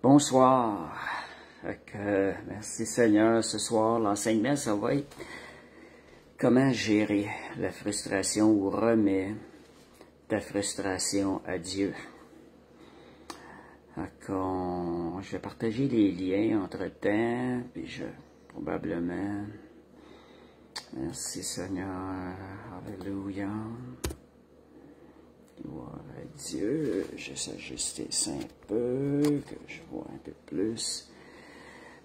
Bonsoir. Merci Seigneur. Ce soir, l'enseignement, ça va être comment gérer la frustration ou remets ta frustration à Dieu. Je vais partager les liens entre-temps, puis probablement... Merci Seigneur. Alléluia. Gloire à Dieu. Je vais s'ajuster ça un peu, que je vois un peu plus.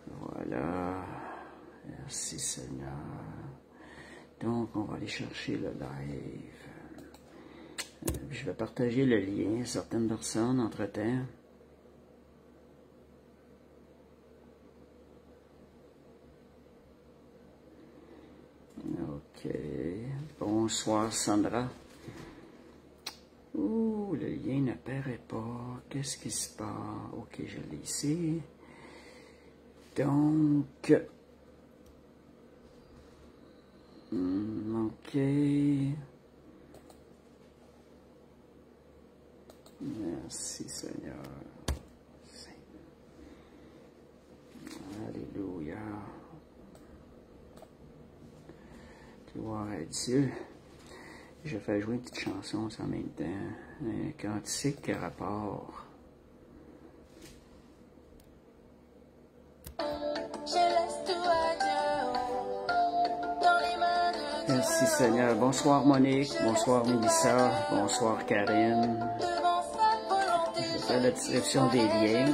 Voilà. Merci Seigneur. Donc, on va aller chercher le live. Je vais partager le lien à certaines personnes entre-temps. OK. Bonsoir Sandra. Ouh, le lien n'apparaît pas. Qu'est-ce qui se passe? OK, je l'ai ici. Donc, OK. Merci Seigneur. Alléluia. Gloire à Dieu. Je fais jouer une petite chanson en même temps. Un cantique rapport. Merci Seigneur. Bonsoir Monique. Bonsoir Mélissa. Bonsoir Karine. Je vais faire la description des liens.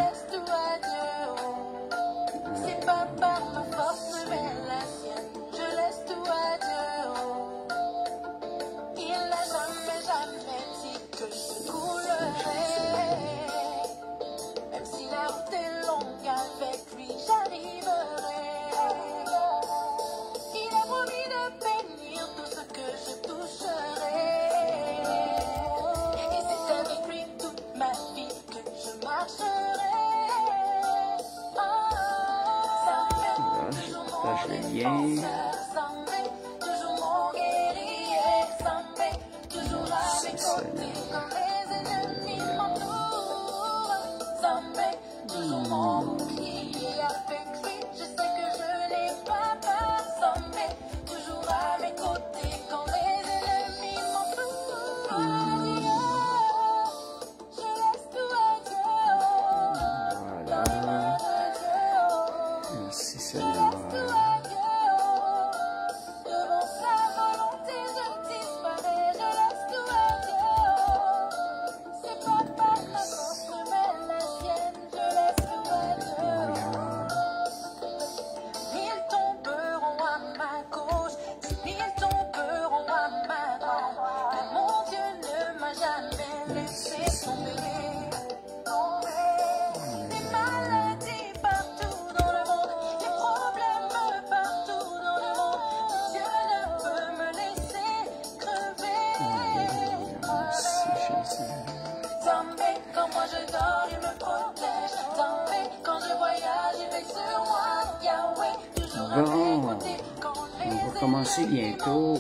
Bientôt.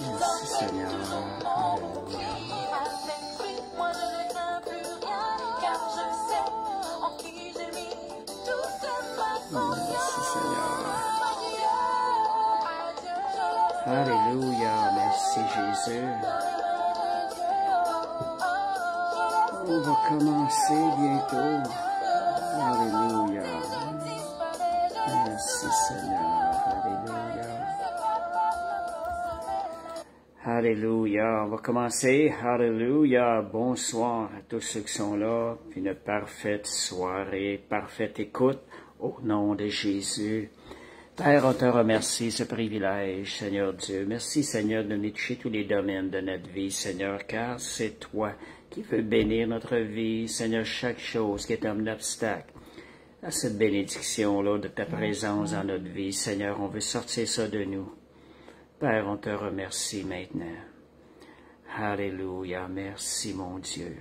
Merci Seigneur. Merci Seigneur. Alléluia. Merci Jésus. On va commencer bientôt. Alléluia. Merci Seigneur. Alléluia. On va commencer. Alléluia. Bonsoir à tous ceux qui sont là. Puis une parfaite soirée, parfaite écoute au nom de Jésus. Père, on te remercie ce privilège, Seigneur Dieu. Merci, Seigneur, de nous toucher tous les domaines de notre vie, Seigneur, car c'est toi qui veux bénir notre vie, Seigneur, chaque chose qui est un obstacle à cette bénédiction-là de ta présence dans notre vie. Seigneur, on veut sortir ça de nous. Père, on te remercie maintenant. Alléluia. Merci, mon Dieu.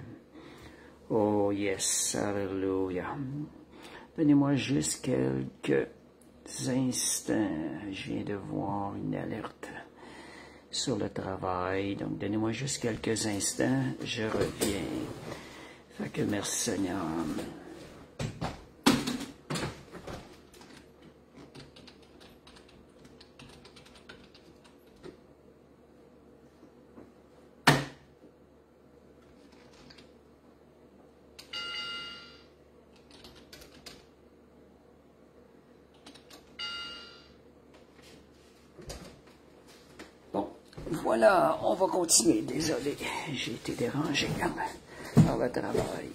Oh, yes. Alléluia. Donnez-moi juste quelques instants. Je viens de voir une alerte sur le travail. Donc, donnez-moi juste quelques instants. Je reviens. Fait que merci, Seigneur. Voilà, on va continuer. Désolé, j'ai été dérangé par le travail.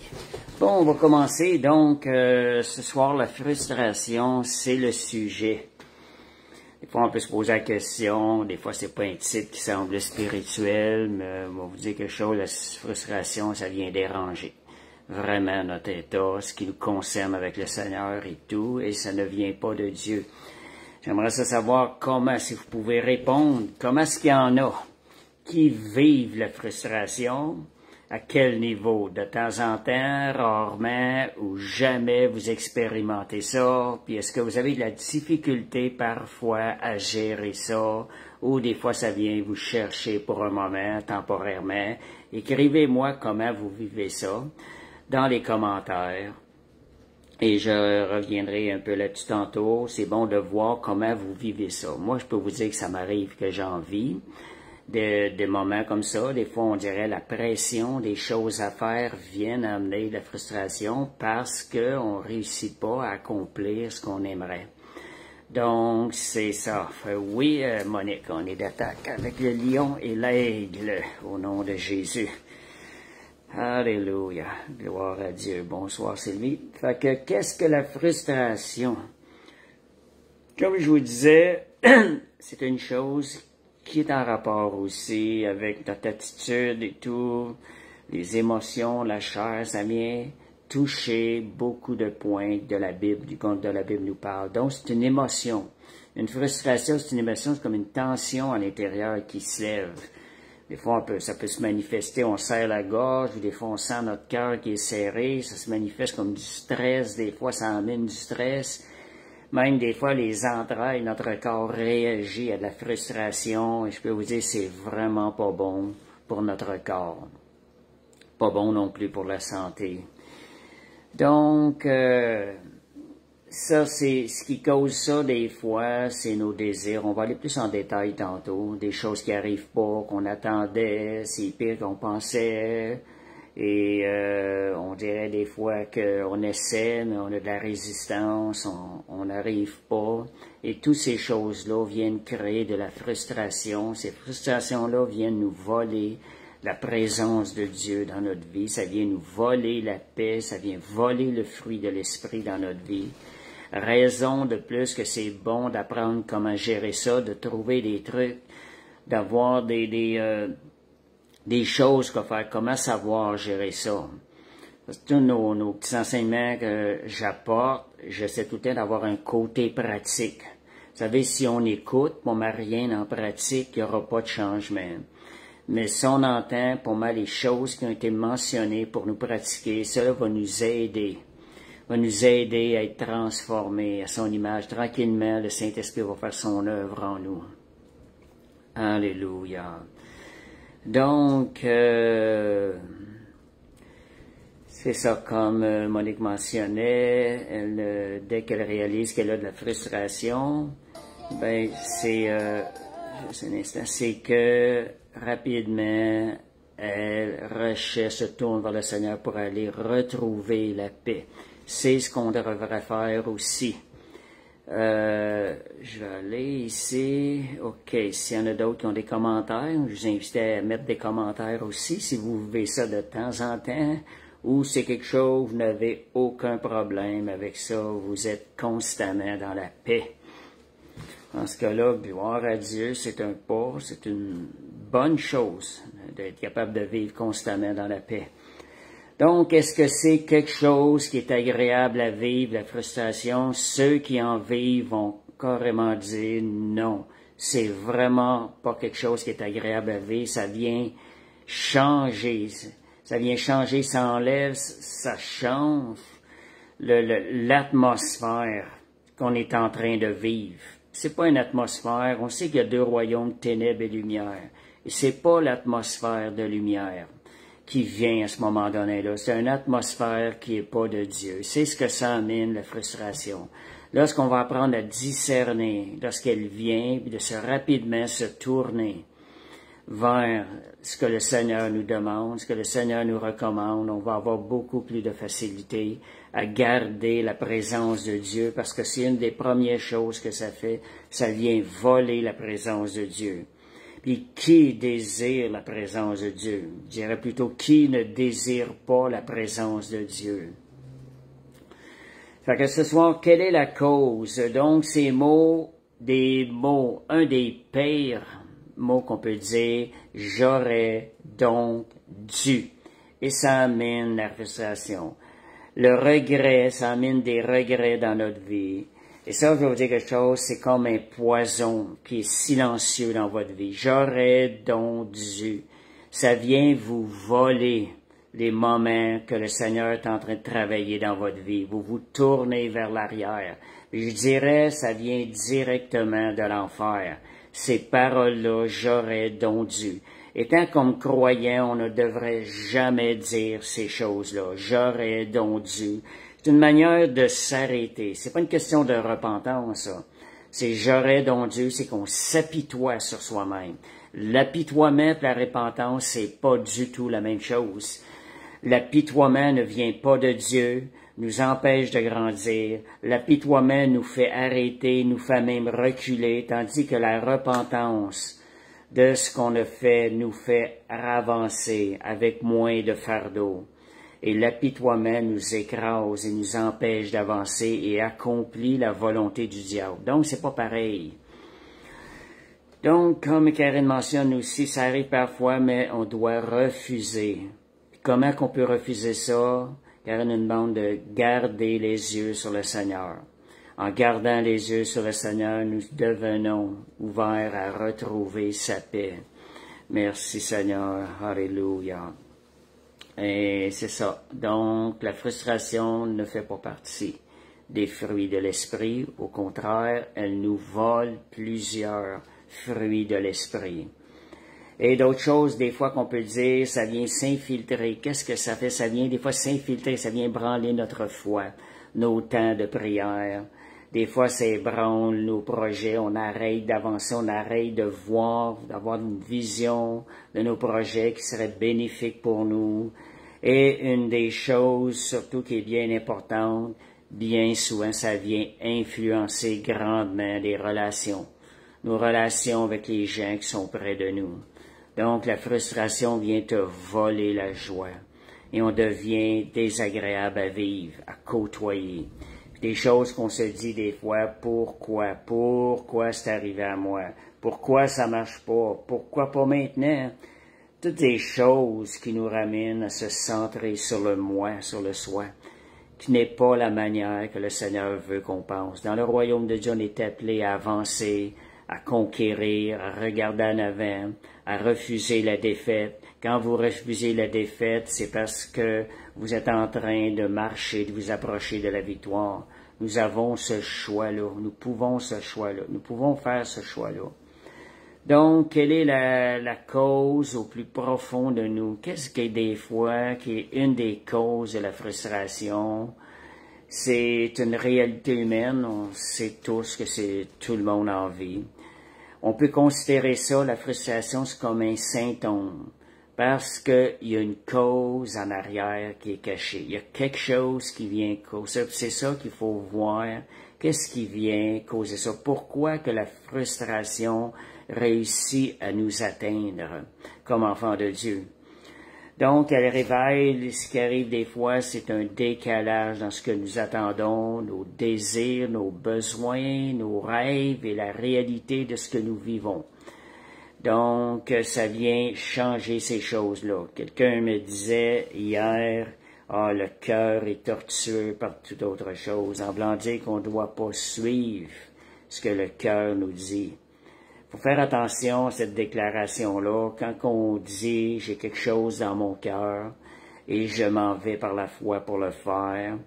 Bon, on va commencer. Donc, ce soir, la frustration, c'est le sujet. Des fois, on peut se poser la question. Des fois, c'est pas un titre qui semble spirituel, mais on va vous dire quelque chose. La frustration, ça vient déranger vraiment notre état, ce qui nous concerne avec le Seigneur et tout, et ça ne vient pas de Dieu. J'aimerais savoir comment, si vous pouvez répondre, comment est-ce qu'il y en a qui vivent la frustration, à quel niveau, de temps en temps, rarement ou jamais vous expérimentez ça, puis est-ce que vous avez de la difficulté parfois à gérer ça, ou des fois ça vient vous chercher pour un moment, temporairement. Écrivez-moi comment vous vivez ça dans les commentaires. Et je reviendrai un peu là-dessus tantôt. C'est bon de voir comment vous vivez ça. Moi, je peux vous dire que ça m'arrive que j'en vis. Des moments comme ça, des fois, on dirait la pression des choses à faire viennent amener de la frustration parce qu'on ne réussit pas à accomplir ce qu'on aimerait. Donc, c'est ça. Oui, Monique, on est d'attaque avec le lion et l'aigle au nom de Jésus. Alléluia. Gloire à Dieu. Bonsoir, Sylvie. Fait que, qu'est-ce que la frustration? Comme je vous disais, c'est une chose qui est en rapport aussi avec notre attitude et tout, les émotions, la chair, ça vient toucher beaucoup de points de la Bible, du compte de la Bible nous parle. Donc, c'est une émotion. Une frustration, c'est une émotion, c'est comme une tension à l'intérieur qui se lève. Des fois, ça peut se manifester, on serre la gorge, ou des fois, on sent notre cœur qui est serré, ça se manifeste comme du stress, des fois, ça emmène du stress. Même des fois, les entrailles, notre corps réagit à de la frustration, et je peux vous dire, c'est vraiment pas bon pour notre corps. Pas bon non plus pour la santé. Donc, ça, c'est ce qui cause ça des fois, c'est nos désirs. On va aller plus en détail tantôt. Des choses qui arrivent pas, qu'on attendait, c'est pire qu'on pensait. Et on dirait des fois qu'on essaie, mais on a de la résistance, on n'arrive pas. Et toutes ces choses-là viennent créer de la frustration. Ces frustrations-là viennent nous voler la présence de Dieu dans notre vie. Ça vient nous voler la paix, ça vient voler le fruit de l'esprit dans notre vie. Raison de plus que c'est bon d'apprendre comment gérer ça, de trouver des trucs, d'avoir des choses qu'à faire, comment savoir gérer ça. Parce que tous nos petits enseignements que j'apporte, j'essaie tout le temps d'avoir un côté pratique. Vous savez, si on écoute, on met rien en pratique, il n'y aura pas de changement. Mais si on entend, pour moi, les choses qui ont été mentionnées pour nous pratiquer, cela va nous aider. Va nous aider à être transformés à son image. Tranquillement, le Saint-Esprit va faire son œuvre en nous. Alléluia. Donc, c'est ça, comme Monique mentionnait, dès qu'elle réalise qu'elle a de la frustration, ben c'est juste un instant, c'est que rapidement, elle recherche, se tourne vers le Seigneur pour aller retrouver la paix. C'est ce qu'on devrait faire aussi. Je vais aller ici. OK, s'il y en a d'autres qui ont des commentaires, je vous invite à mettre des commentaires aussi si vous vivez ça de temps en temps ou c'est quelque chose, vous n'avez aucun problème avec ça, vous êtes constamment dans la paix. Dans ce cas-là, gloire à Dieu, c'est une bonne chose d'être capable de vivre constamment dans la paix. Donc, est-ce que c'est quelque chose qui est agréable à vivre, la frustration? Ceux qui en vivent vont carrément dire non. C'est vraiment pas quelque chose qui est agréable à vivre. Ça vient changer. Ça vient changer, ça enlève, ça change l'atmosphère qu'on est en train de vivre. C'est pas une atmosphère. On sait qu'il y a deux royaumes, ténèbres et lumière. Et c'est pas l'atmosphère de lumière qui vient à ce moment donné-là. C'est une atmosphère qui n'est pas de Dieu. C'est ce que ça amène, la frustration. Lorsqu'on va apprendre à discerner, lorsqu'elle vient, puis de rapidement se tourner vers ce que le Seigneur nous demande, ce que le Seigneur nous recommande, on va avoir beaucoup plus de facilité à garder la présence de Dieu, parce que c'est une des premières choses que ça fait, ça vient voler la présence de Dieu. Puis qui désire la présence de Dieu? Je dirais plutôt qui ne désire pas la présence de Dieu? Fait que ce soir, quelle est la cause? Donc, ces mots, un des pires mots qu'on peut dire, j'aurais donc dû. Et ça amène la frustration. Le regret, ça amène des regrets dans notre vie. Et ça, je vais vous dire quelque chose, c'est comme un poison qui est silencieux dans votre vie. J'aurais donc dû. Ça vient vous voler les moments que le Seigneur est en train de travailler dans votre vie. Vous vous tournez vers l'arrière. Je dirais, ça vient directement de l'enfer. Ces paroles-là, j'aurais donc dû. Étant comme croyant, on ne devrait jamais dire ces choses-là. J'aurais donc dû. C'est une manière de s'arrêter. C'est pas une question de repentance, ça. C'est j'aurais donc dû, c'est qu'on s'apitoie sur soi-même. L'apitoiement et la repentance, c'est pas du tout la même chose. L'apitoiement ne vient pas de Dieu, nous empêche de grandir. L'apitoiement nous fait arrêter, nous fait même reculer, tandis que la repentance de ce qu'on a fait nous fait avancer avec moins de fardeau. Et l'apitoiement nous écrase et nous empêche d'avancer et accomplit la volonté du diable. Donc, c'est pas pareil. Donc, comme Karine mentionne aussi, ça arrive parfois, mais on doit refuser. Comment qu'on peut refuser ça? Karine nous demande de garder les yeux sur le Seigneur. En gardant les yeux sur le Seigneur, nous devenons ouverts à retrouver sa paix. Merci Seigneur. Alléluia. Et c'est ça. Donc, la frustration ne fait pas partie des fruits de l'esprit. Au contraire, elle nous vole plusieurs fruits de l'esprit. Et d'autres choses, des fois, qu'on peut dire, ça vient s'infiltrer. Qu'est-ce que ça fait? Ça vient, des fois, s'infiltrer, ça vient branler notre foi, nos temps de prière. Des fois, ça ébranle nos projets, on arrête d'avancer, on arrête de voir, d'avoir une vision de nos projets qui serait bénéfique pour nous. Et une des choses, surtout qui est bien importante, bien souvent, ça vient influencer grandement les relations. Nos relations avec les gens qui sont près de nous. Donc, la frustration vient te voler la joie. Et on devient désagréable à vivre, à côtoyer. Des choses qu'on se dit des fois, pourquoi c'est arrivé à moi? Pourquoi ça marche pas? Pourquoi pas maintenant? Toutes des choses qui nous ramènent à se centrer sur le moi, sur le soi, qui n'est pas la manière que le Seigneur veut qu'on pense. Dans le royaume de Dieu, on est appelé à avancer, à conquérir, à regarder en avant, à refuser la défaite. Quand vous refusez la défaite, c'est parce que vous êtes en train de marcher, de vous approcher de la victoire. Nous avons ce choix-là. Nous pouvons ce choix-là. Nous pouvons faire ce choix-là. Donc, quelle est la cause au plus profond de nous? Qu'est-ce qui est des fois, qui est une des causes de la frustration? C'est une réalité humaine. On sait tous que c'est tout le monde en vie. On peut considérer ça, la frustration, c'est comme un symptôme. Parce qu'il y a une cause en arrière qui est cachée. Il y a quelque chose qui vient causer. C'est ça qu'il faut voir. Qu'est-ce qui vient causer ça? Pourquoi que la frustration réussit à nous atteindre comme enfants de Dieu? Donc, elle révèle, ce qui arrive des fois, c'est un décalage dans ce que nous attendons, nos désirs, nos besoins, nos rêves et la réalité de ce que nous vivons. Donc, ça vient changer ces choses-là. Quelqu'un me disait hier, le cœur est tortueux par toute autre chose, en voulant dire qu'on ne doit pas suivre ce que le cœur nous dit. Il faut faire attention à cette déclaration-là. Quand on dit « j'ai quelque chose dans mon cœur et je m'en vais par la foi pour le faire »,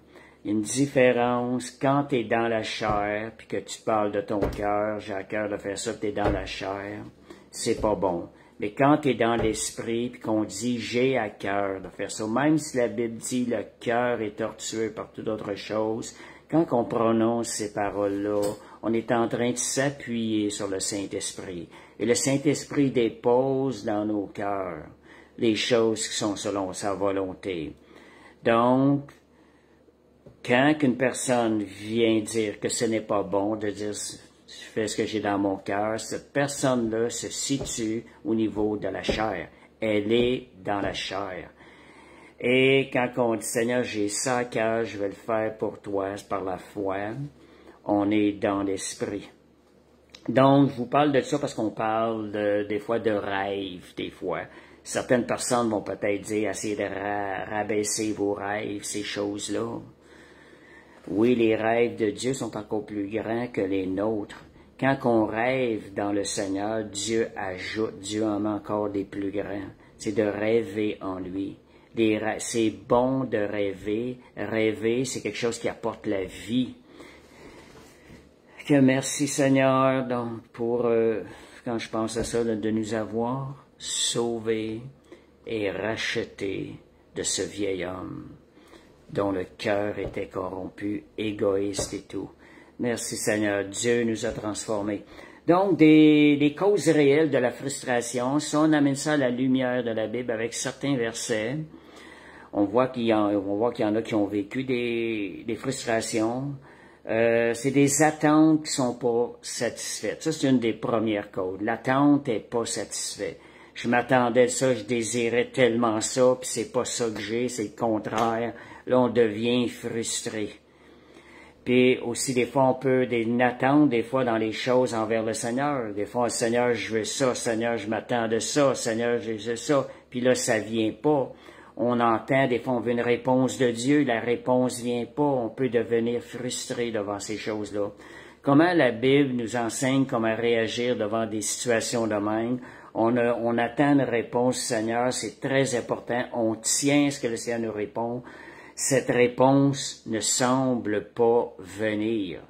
il y a une différence quand tu es dans la chair puis que tu parles de ton cœur, « j'ai à cœur de faire ça », tu es dans la chair. C'est pas bon. Mais quand tu es dans l'esprit, puis qu'on dit « j'ai à cœur de faire ça », même si la Bible dit « le cœur est tortueux par toute autre chose », quand on prononce ces paroles-là, on est en train de s'appuyer sur le Saint-Esprit. Et le Saint-Esprit dépose dans nos cœurs les choses qui sont selon sa volonté. Donc, quand une personne vient dire que ce n'est pas bon, de dire je fais ce que j'ai dans mon cœur. Cette personne-là se situe au niveau de la chair. Elle est dans la chair. Et quand on dit, Seigneur, j'ai ça à cœur, je vais le faire pour toi, c'est par la foi, on est dans l'esprit. Donc, je vous parle de ça parce qu'on parle des fois de rêves, des fois. Certaines personnes vont peut-être dire, essayez de rabaisser vos rêves, ces choses-là. Oui, les rêves de Dieu sont encore plus grands que les nôtres. Quand on rêve dans le Seigneur, Dieu ajoute, Dieu en met encore des plus grands. C'est de rêver en lui. C'est bon de rêver. Rêver, c'est quelque chose qui apporte la vie. Que merci Seigneur donc, pour, quand je pense à ça, de nous avoir sauvés et rachetés de ce vieil homme dont le cœur était corrompu, égoïste et tout. Merci Seigneur, Dieu nous a transformés. Donc, des causes réelles de la frustration, si on amène ça à la lumière de la Bible avec certains versets, on voit qu'il y en a qui ont vécu des frustrations. C'est des attentes qui sont pas satisfaites. Ça, c'est une des premières causes. L'attente est pas satisfaite. Je m'attendais à ça, je désirais tellement ça, puis c'est pas ça que j'ai, c'est le contraire. Là, on devient frustré. Puis aussi, des fois, on peut une attente, des fois, dans les choses envers le Seigneur. Des fois, Seigneur, je veux ça, Seigneur, je m'attends de ça, Seigneur, je veux ça. Puis là, ça vient pas. On entend, des fois, on veut une réponse de Dieu, la réponse vient pas. On peut devenir frustré devant ces choses-là. Comment la Bible nous enseigne comment réagir devant des situations de même? On attend une réponse, Seigneur, c'est très important. On tient ce que le Seigneur nous répond. Cette réponse ne semble pas venir.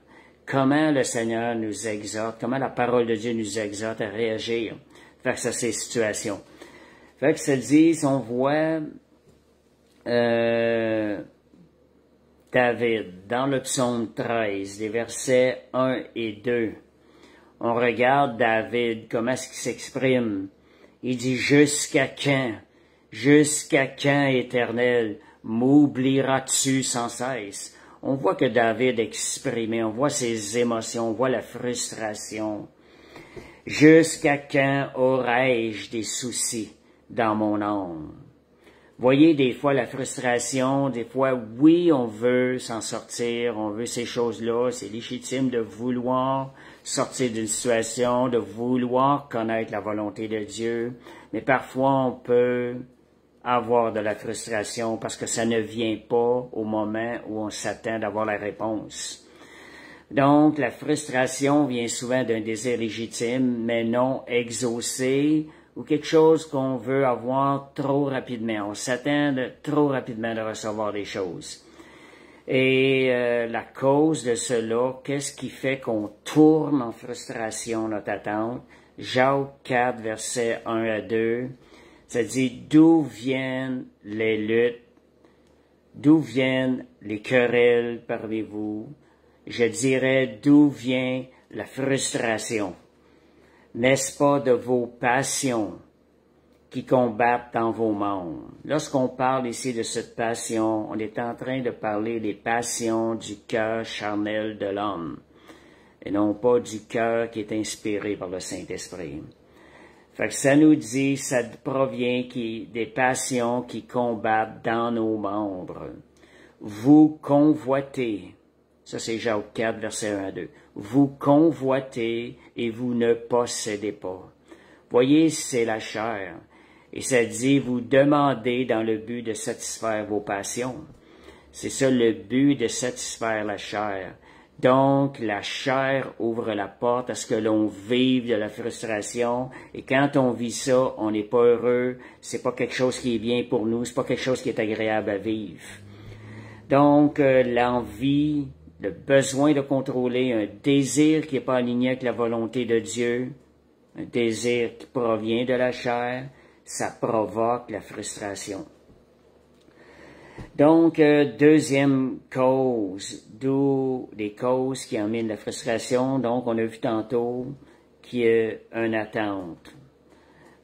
Comment le Seigneur nous exhorte, comment la parole de Dieu nous exhorte à réagir face à ces situations. Fait que ça dit, on voit David dans le psaume 13, les versets 1 et 2. On regarde David, comment est-ce qu'il s'exprime. Il dit, jusqu'à quand, Éternel, m'oublieras-tu sans cesse? On voit que David exprimait, on voit ses émotions, on voit la frustration. Jusqu'à quand aurai-je des soucis dans mon âme? Voyez des fois la frustration, des fois, oui, on veut s'en sortir, on veut ces choses-là, c'est légitime de vouloir sortir d'une situation, de vouloir connaître la volonté de Dieu, mais parfois on peut avoir de la frustration parce que ça ne vient pas au moment où on s'attend d'avoir la réponse. Donc, la frustration vient souvent d'un désir légitime, mais non exaucé, ou quelque chose qu'on veut avoir trop rapidement. On s'attend trop rapidement de recevoir des choses. Et la cause de cela, qu'est-ce qui fait qu'on tourne en frustration notre attente? Jacques 4, versets 1 à 2, ça dit, d'où viennent les luttes? D'où viennent les querelles parmi vous? Je dirais, d'où vient la frustration? N'est-ce pas de vos passions qui combattent dans vos membres? Lorsqu'on parle ici de cette passion, on est en train de parler des passions du cœur charnel de l'homme, et non pas du cœur qui est inspiré par le Saint-Esprit. Fait que ça nous dit, ça provient des passions qui combattent dans nos membres. Vous convoitez, ça c'est Jacques 4, verset 1 à 2. Vous convoitez et vous ne possédez pas. Voyez, c'est la chair. Et ça dit, vous demandez dans le but de satisfaire vos passions. C'est ça le but de satisfaire la chair. Donc, la chair ouvre la porte à ce que l'on vive de la frustration. Et quand on vit ça, on n'est pas heureux. C'est pas quelque chose qui est bien pour nous. C'est pas quelque chose qui est agréable à vivre. Donc, l'envie, le besoin de contrôler, un désir qui n'est pas aligné avec la volonté de Dieu, un désir qui provient de la chair, ça provoque la frustration. Donc, deuxième cause, d'où les causes qui amènent la frustration. Donc, on a vu tantôt qu'il y a une attente.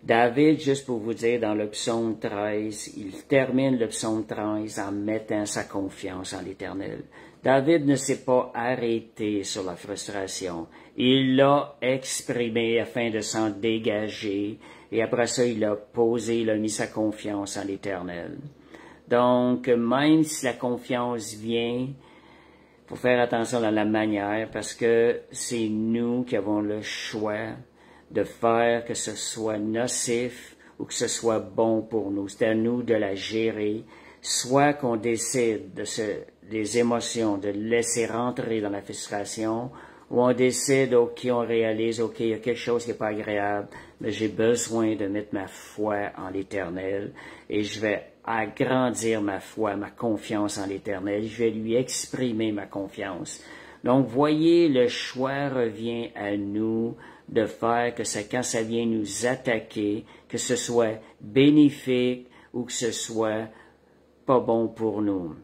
David, juste pour vous dire, dans le psaume 13, il termine le psaume 13 en mettant sa confiance en l'Éternel. David ne s'est pas arrêté sur la frustration. Il l'a exprimé afin de s'en dégager et après ça, il a posé, il a mis sa confiance en l'Éternel. Donc, même si la confiance vient, faut faire attention à la manière parce que c'est nous qui avons le choix de faire que ce soit nocif ou que ce soit bon pour nous. C'est à nous de la gérer, soit qu'on décide des émotions, de laisser rentrer dans la frustration, ou on décide, OK, on réalise, OK, il y a quelque chose qui n'est pas agréable, mais j'ai besoin de mettre ma foi en l'Éternel et je vais agrandir ma foi, ma confiance en l'Éternel. Je vais lui exprimer ma confiance. Donc, voyez, le choix revient à nous de faire que ça, quand ça vient nous attaquer, que ce soit bénéfique ou que ce soit pas bon pour nous.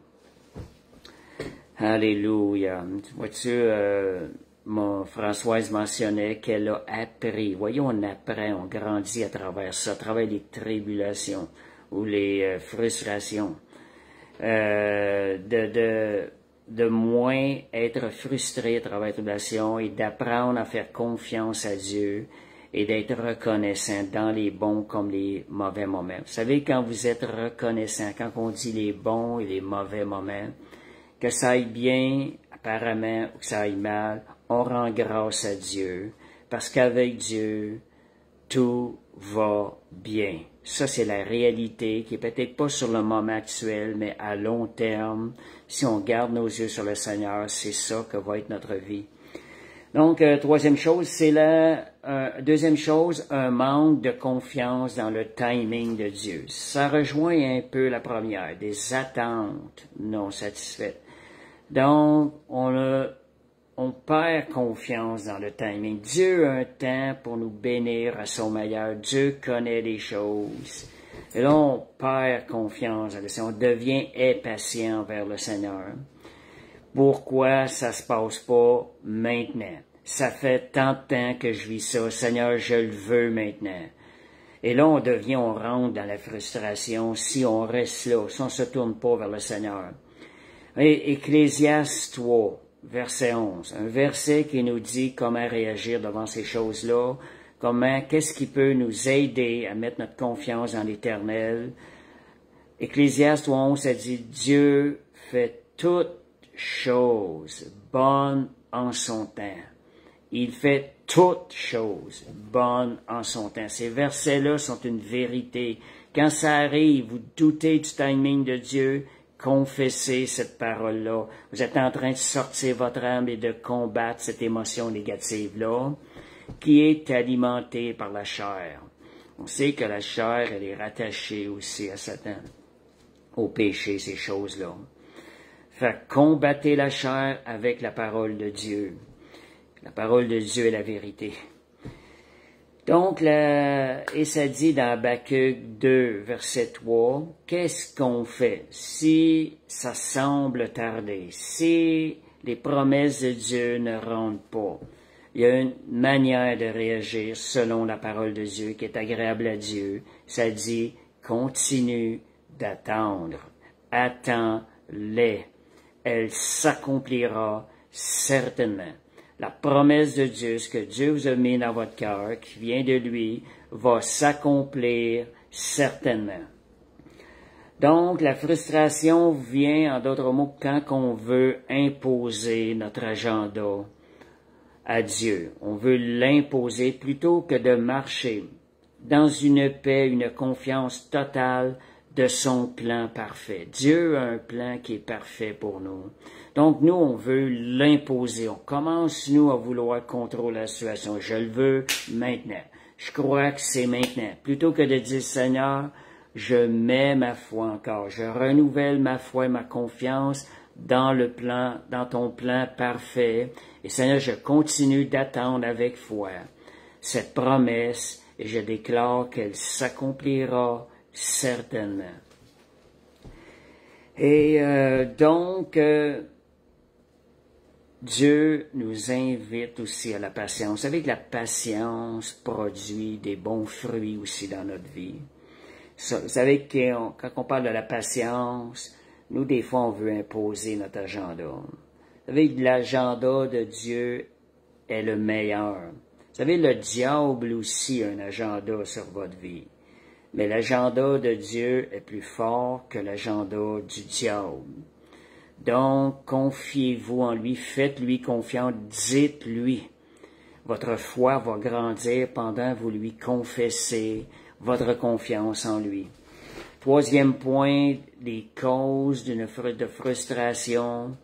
Alléluia. Vois-tu, Françoise mentionnait qu'elle a appris. Voyons, on apprend, on grandit à travers ça, à travers les tribulations ou les frustrations. De moins être frustré à travers la tribulation et d'apprendre à faire confiance à Dieu et d'être reconnaissant dans les bons comme les mauvais moments. Vous savez, quand vous êtes reconnaissant, quand on dit les bons et les mauvais moments, que ça aille bien apparemment ou que ça aille mal, on rend grâce à Dieu parce qu'avec Dieu, tout va bien. Ça, c'est la réalité qui est peut-être pas sur le moment actuel, mais à long terme, si on garde nos yeux sur le Seigneur, c'est ça que va être notre vie. Donc, troisième chose, deuxième chose, un manque de confiance dans le timing de Dieu. Ça rejoint un peu la première, des attentes non satisfaites. Donc, on perd confiance dans le timing. Dieu a un temps pour nous bénir à son meilleur. Dieu connaît les choses. Et là, on perd confiance. On devient impatient vers le Seigneur. Pourquoi ça se passe pas maintenant? Ça fait tant de temps que je vis ça. Seigneur, je le veux maintenant. Et là, on rentre dans la frustration si on reste là, si on se tourne pas vers le Seigneur. Et Ecclésiaste 3. Verset 11, un verset qui nous dit comment réagir devant ces choses-là, qu'est-ce qui peut nous aider à mettre notre confiance en l'Éternel. Ecclésiaste 11, ça dit, Dieu fait toutes choses bonnes en son temps. Il fait toutes choses bonnes en son temps. Ces versets-là sont une vérité. Quand ça arrive, vous doutez du timing de Dieu, confessez cette parole-là. Vous êtes en train de sortir votre âme et de combattre cette émotion négative-là qui est alimentée par la chair. On sait que la chair, elle est rattachée aussi à Satan, au péché, ces choses-là. Fait combattez la chair avec la parole de Dieu. La parole de Dieu est la vérité. Donc, et ça dit dans Habakkuk 2, verset 3, qu'est-ce qu'on fait si ça semble tarder, si les promesses de Dieu ne rentrent pas? Il y a une manière de réagir selon la parole de Dieu qui est agréable à Dieu. Ça dit, continue d'attendre. Attends-les. Elle s'accomplira certainement. La promesse de Dieu, ce que Dieu vous a mis dans votre cœur, qui vient de lui, va s'accomplir certainement. Donc, la frustration vient, en d'autres mots, quand on veut imposer notre agenda à Dieu. On veut l'imposer plutôt que de marcher dans une paix, une confiance totale de son plan parfait. Dieu a un plan qui est parfait pour nous. Donc, nous, on veut l'imposer. On commence, nous, à vouloir contrôler la situation. Je le veux maintenant. Je crois que c'est maintenant. Plutôt que de dire, Seigneur, je mets ma foi encore. Je renouvelle ma foi et ma confiance dans ton plan parfait. Et Seigneur, je continue d'attendre avec foi cette promesse et je déclare qu'elle s'accomplira certainement. Et donc, Dieu nous invite aussi à la patience. Vous savez que la patience produit des bons fruits aussi dans notre vie. Vous savez que quand on parle de la patience, nous, des fois, on veut imposer notre agenda. Vous savez que l'agenda de Dieu est le meilleur. Vous savez, le diable aussi a un agenda sur votre vie. Mais l'agenda de Dieu est plus fort que l'agenda du diable. Donc, confiez-vous en lui, faites-lui confiance, dites-lui. Votre foi va grandir pendant que vous lui confessez votre confiance en lui. Troisième point, les causes de frustration,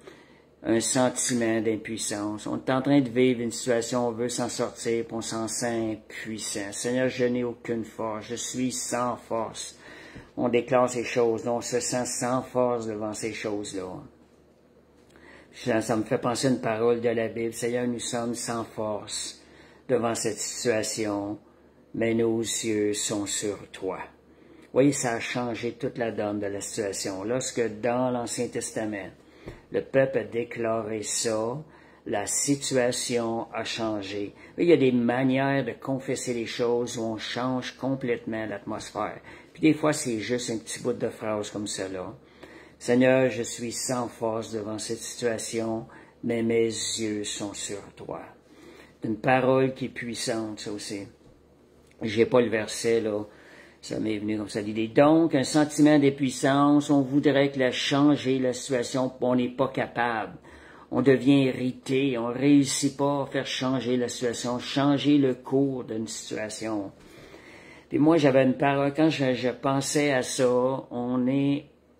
un sentiment d'impuissance. On est en train de vivre une situation, on veut s'en sortir, puis on s'en sent impuissant. Seigneur, je n'ai aucune force, je suis sans force. On déclare ces choses-là, on se sent sans force devant ces choses-là. Ça me fait penser à une parole de la Bible. Seigneur, nous sommes sans force devant cette situation, mais nos yeux sont sur toi. Vous voyez, ça a changé toute la donne de la situation. Lorsque dans l'Ancien Testament, le peuple a déclaré ça, la situation a changé. Il y a des manières de confesser les choses où on change complètement l'atmosphère. Puis des fois, c'est juste un petit bout de phrase comme cela. Seigneur, je suis sans force devant cette situation, mais mes yeux sont sur toi. C'est une parole qui est puissante, ça aussi. J'ai pas le verset, là. Ça m'est venu comme ça. L'idée. Donc, un sentiment d'impuissance, on voudrait changer la situation, on n'est pas capable. On devient irrité, on réussit pas à faire changer la situation, changer le cours d'une situation. Puis moi, j'avais une parole, quand je pensais à ça,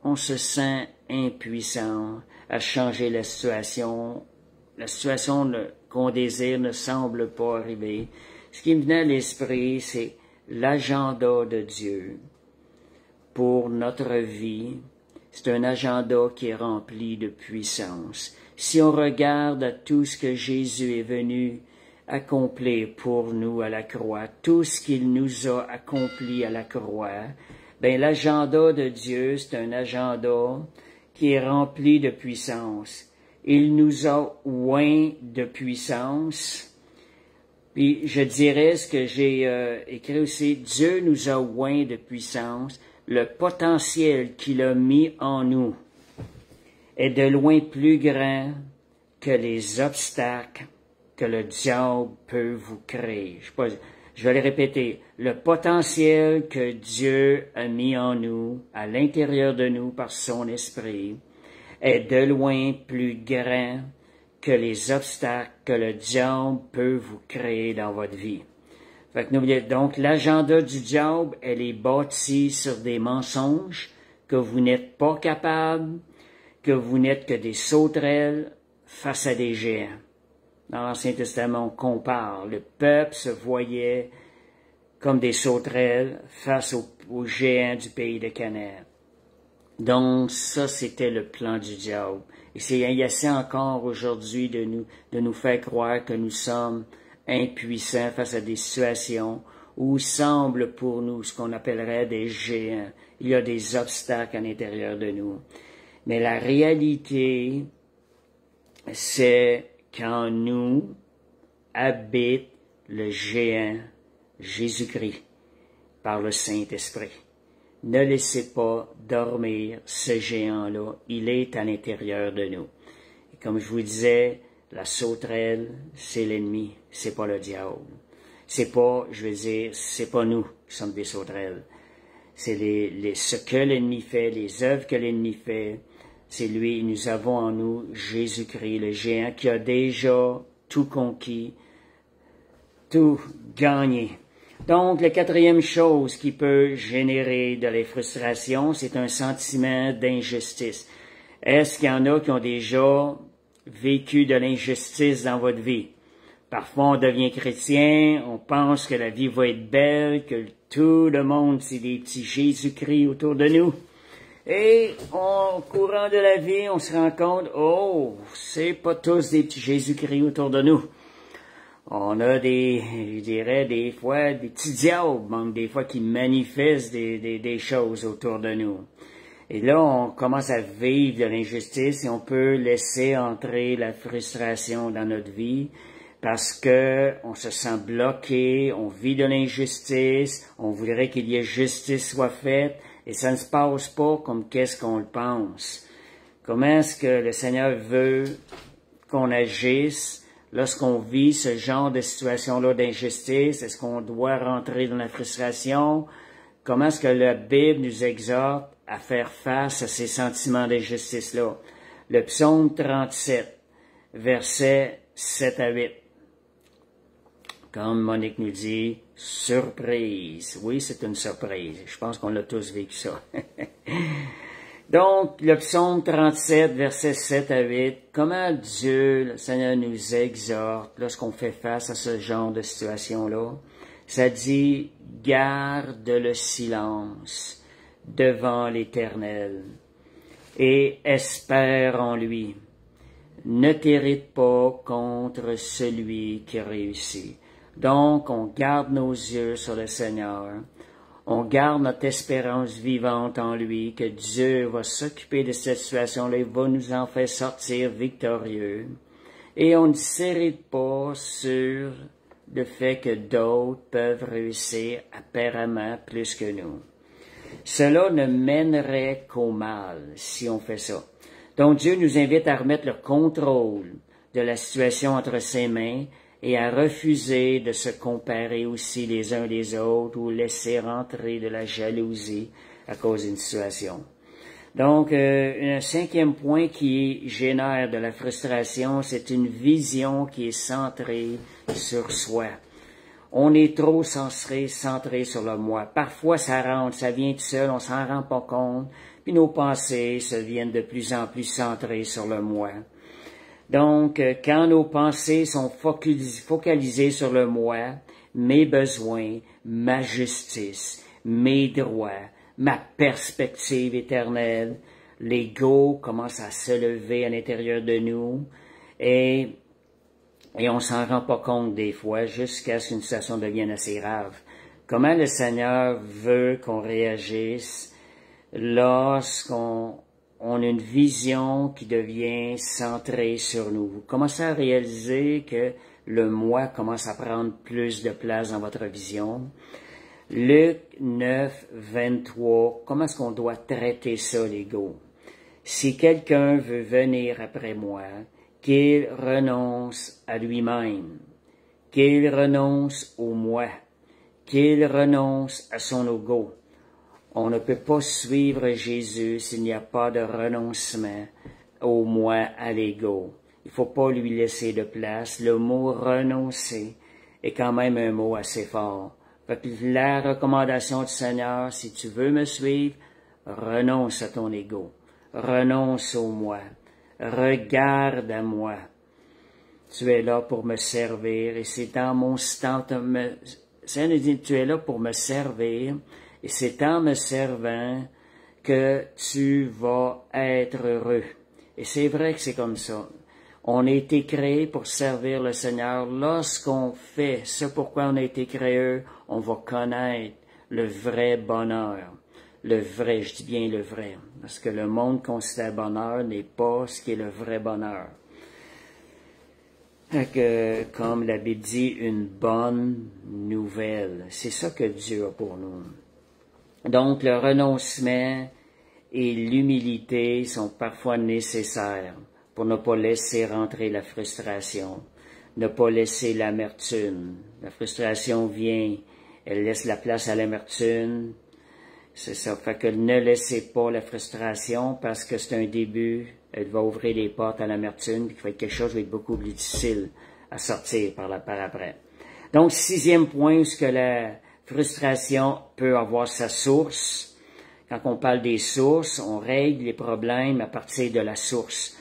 on se sent impuissant à changer la situation. La situation qu'on désire ne semble pas arriver. Ce qui me venait à l'esprit, c'est l'agenda de Dieu pour notre vie. C'est un agenda qui est rempli de puissance. Si on regarde à tout ce que Jésus est venu accomplir pour nous à la croix, tout ce qu'il nous a accompli à la croix, ben l'agenda de Dieu, c'est un agenda qui est rempli de puissance. Il nous a oint de puissance. Puis je dirais ce que j'ai écrit aussi, Dieu nous a oint de puissance. Le potentiel qu'il a mis en nous est de loin plus grand que les obstacles que le diable peut vous créer. Je vais le répéter. Le potentiel que Dieu a mis en nous, à l'intérieur de nous par son esprit, est de loin plus grand que les obstacles que le diable peut vous créer dans votre vie. Fait que n'oubliez donc, l'agenda du diable, elle est bâtie sur des mensonges, que vous n'êtes pas capable, que vous n'êtes que des sauterelles face à des géants. Dans l'Ancien Testament, on compare. Le peuple se voyait comme des sauterelles face aux géants du pays de Canaan. Donc, ça, c'était le plan du diable. Et il essaie encore aujourd'hui de nous faire croire que nous sommes impuissants face à des situations où semble pour nous ce qu'on appellerait des géants. Il y a des obstacles à l'intérieur de nous. Mais la réalité, c'est qu'en nous habite le géant Jésus-Christ par le Saint-Esprit. Ne laissez pas dormir ce géant-là. Il est à l'intérieur de nous. Et comme je vous disais, la sauterelle, c'est l'ennemi, c'est pas le diable. C'est pas, c'est pas nous qui sommes des sauterelles. C'est ce que l'ennemi fait, les œuvres que l'ennemi fait. C'est lui, nous avons en nous Jésus-Christ, le géant qui a déjà tout conquis, tout gagné. Donc, la quatrième chose qui peut générer de la frustration, c'est un sentiment d'injustice. Est-ce qu'il y en a qui ont déjà vécu de l'injustice dans votre vie? Parfois, on devient chrétien, on pense que la vie va être belle, que tout le monde, c'est des petits Jésus-Christ autour de nous. Et au courant de la vie, on se rend compte, c'est pas tous des petits Jésus-Christ autour de nous. On a des fois, des petits diables, donc des fois qui manifestent des choses autour de nous. Et là, on commence à vivre de l'injustice et on peut laisser entrer la frustration dans notre vie parce que on se sent bloqué, on vit de l'injustice, on voudrait qu'il y ait justice soit faite et ça ne se passe pas comme qu'est-ce qu'on le pense. Comment est-ce que le Seigneur veut qu'on agisse lorsqu'on vit ce genre de situation-là d'injustice? Est-ce qu'on doit rentrer dans la frustration? Comment est-ce que la Bible nous exhorte à faire face à ces sentiments d'injustice-là? Le psaume 37, versets 7 à 8. Comme Monique nous dit, surprise. Oui, c'est une surprise. Je pense qu'on l'a tous vécu ça. Donc, le psaume 37, versets 7 à 8, comment Dieu, le Seigneur, nous exhorte lorsqu'on fait face à ce genre de situation-là? Ça dit, garde le silence devant l'Éternel et espère en lui. Ne t'irrite pas contre celui qui réussit. Donc, on garde nos yeux sur le Seigneur. On garde notre espérance vivante en lui, que Dieu va s'occuper de cette situation-là, il va nous en faire sortir victorieux. Et on ne s'irrite pas sur le fait que d'autres peuvent réussir apparemment plus que nous. Cela ne mènerait qu'au mal si on fait ça. Donc Dieu nous invite à remettre le contrôle de la situation entre ses mains et à refuser de se comparer aussi les uns les autres ou laisser rentrer de la jalousie à cause d'une situation. Donc, un cinquième point qui génère de la frustration, c'est une vision qui est centrée sur soi. On est trop centré sur le moi. Parfois, ça rentre, ça vient tout seul, on s'en rend pas compte, puis nos pensées se viennent de plus en plus centrées sur le moi. Donc, quand nos pensées sont focalisées sur le moi, mes besoins, ma justice, mes droits, ma perspective éternelle, l'ego commence à se lever à l'intérieur de nous et on s'en rend pas compte des fois jusqu'à ce qu'une situation devienne assez grave. Comment le Seigneur veut qu'on réagisse lorsqu'on a une vision qui devient centrée sur nous? Vous commencez à réaliser que le moi commence à prendre plus de place dans votre vision. Luc 9, 23, comment est-ce qu'on doit traiter ça, l'ego? Si quelqu'un veut venir après moi, qu'il renonce à lui-même, qu'il renonce au moi, qu'il renonce à son ego. On ne peut pas suivre Jésus s'il n'y a pas de renoncement au moi, à l'ego. Il ne faut pas lui laisser de place. Le mot renoncer est quand même un mot assez fort. Fait que la recommandation du Seigneur, si tu veux me suivre, renonce à ton ego, renonce au moi, regarde à moi. Tu es là pour me servir et c'est dans mon Seigneur nous dit, tu es là pour me servir et c'est en me servant que tu vas être heureux. Et c'est vrai que c'est comme ça. On a été créé pour servir le Seigneur. Lorsqu'on fait ce pourquoi on a été créé, on va connaître le vrai bonheur. Le vrai, je dis bien le vrai, parce que le monde considère bonheur n'est pas ce qui est le vrai bonheur. Comme la Bible dit, une bonne nouvelle. C'est ça que Dieu a pour nous. Donc, le renoncement et l'humilité sont parfois nécessaires pour ne pas laisser rentrer la frustration, ne pas laisser l'amertume. La frustration vient, elle laisse la place à l'amertume. C'est ça. Fait que ne laissez pas la frustration parce que c'est un début. Elle va ouvrir les portes à l'amertume, puis il va être quelque chose qui va être beaucoup plus difficile à sortir par après. Donc, sixième point, ce que la frustration peut avoir sa source. Quand on parle des sources, on règle les problèmes à partir de la source.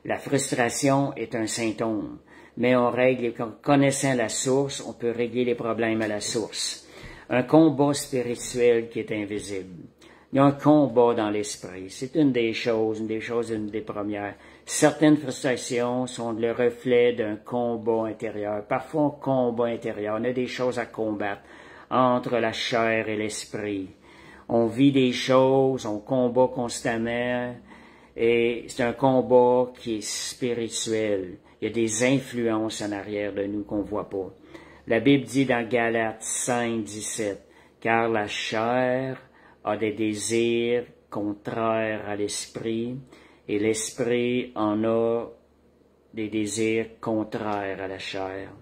La frustration est un symptôme, mais on règle, en connaissant la source, on peut régler les problèmes à la source. Un combat spirituel qui est invisible. Il y a un combat dans l'esprit. C'est une des premières. Certaines frustrations sont le reflet d'un combat intérieur. Parfois, un combat intérieur. On a des choses à combattre entre la chair et l'esprit. On vit des choses, on combat constamment, et c'est un combat qui est spirituel. Il y a des influences en arrière de nous qu'on voit pas. La Bible dit dans Galates 5, 17, « Car la chair a des désirs contraires à l'esprit, et l'esprit en a des désirs contraires à la chair. »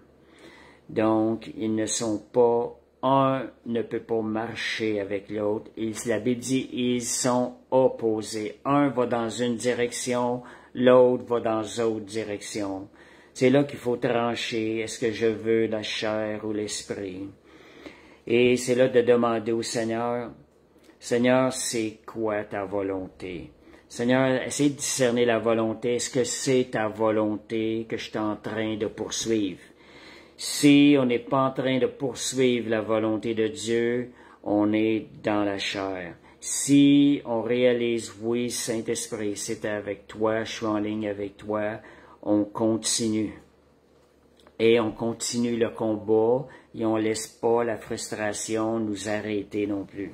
Donc, ils ne sont pas, un ne peut pas marcher avec l'autre. La Bible dit, ils sont opposés. Un va dans une direction, l'autre va dans l'autre direction. C'est là qu'il faut trancher, est-ce que je veux la chair ou l'esprit? Et c'est là de demander au Seigneur, Seigneur, c'est quoi ta volonté? Seigneur, essaie de discerner la volonté. Est-ce que c'est ta volonté que je suis en train de poursuivre? Si on n'est pas en train de poursuivre la volonté de Dieu, on est dans la chair. Si on réalise, oui, Saint-Esprit, c'est avec toi, je suis en ligne avec toi, on continue. Et on continue le combat et on laisse pas la frustration nous arrêter non plus.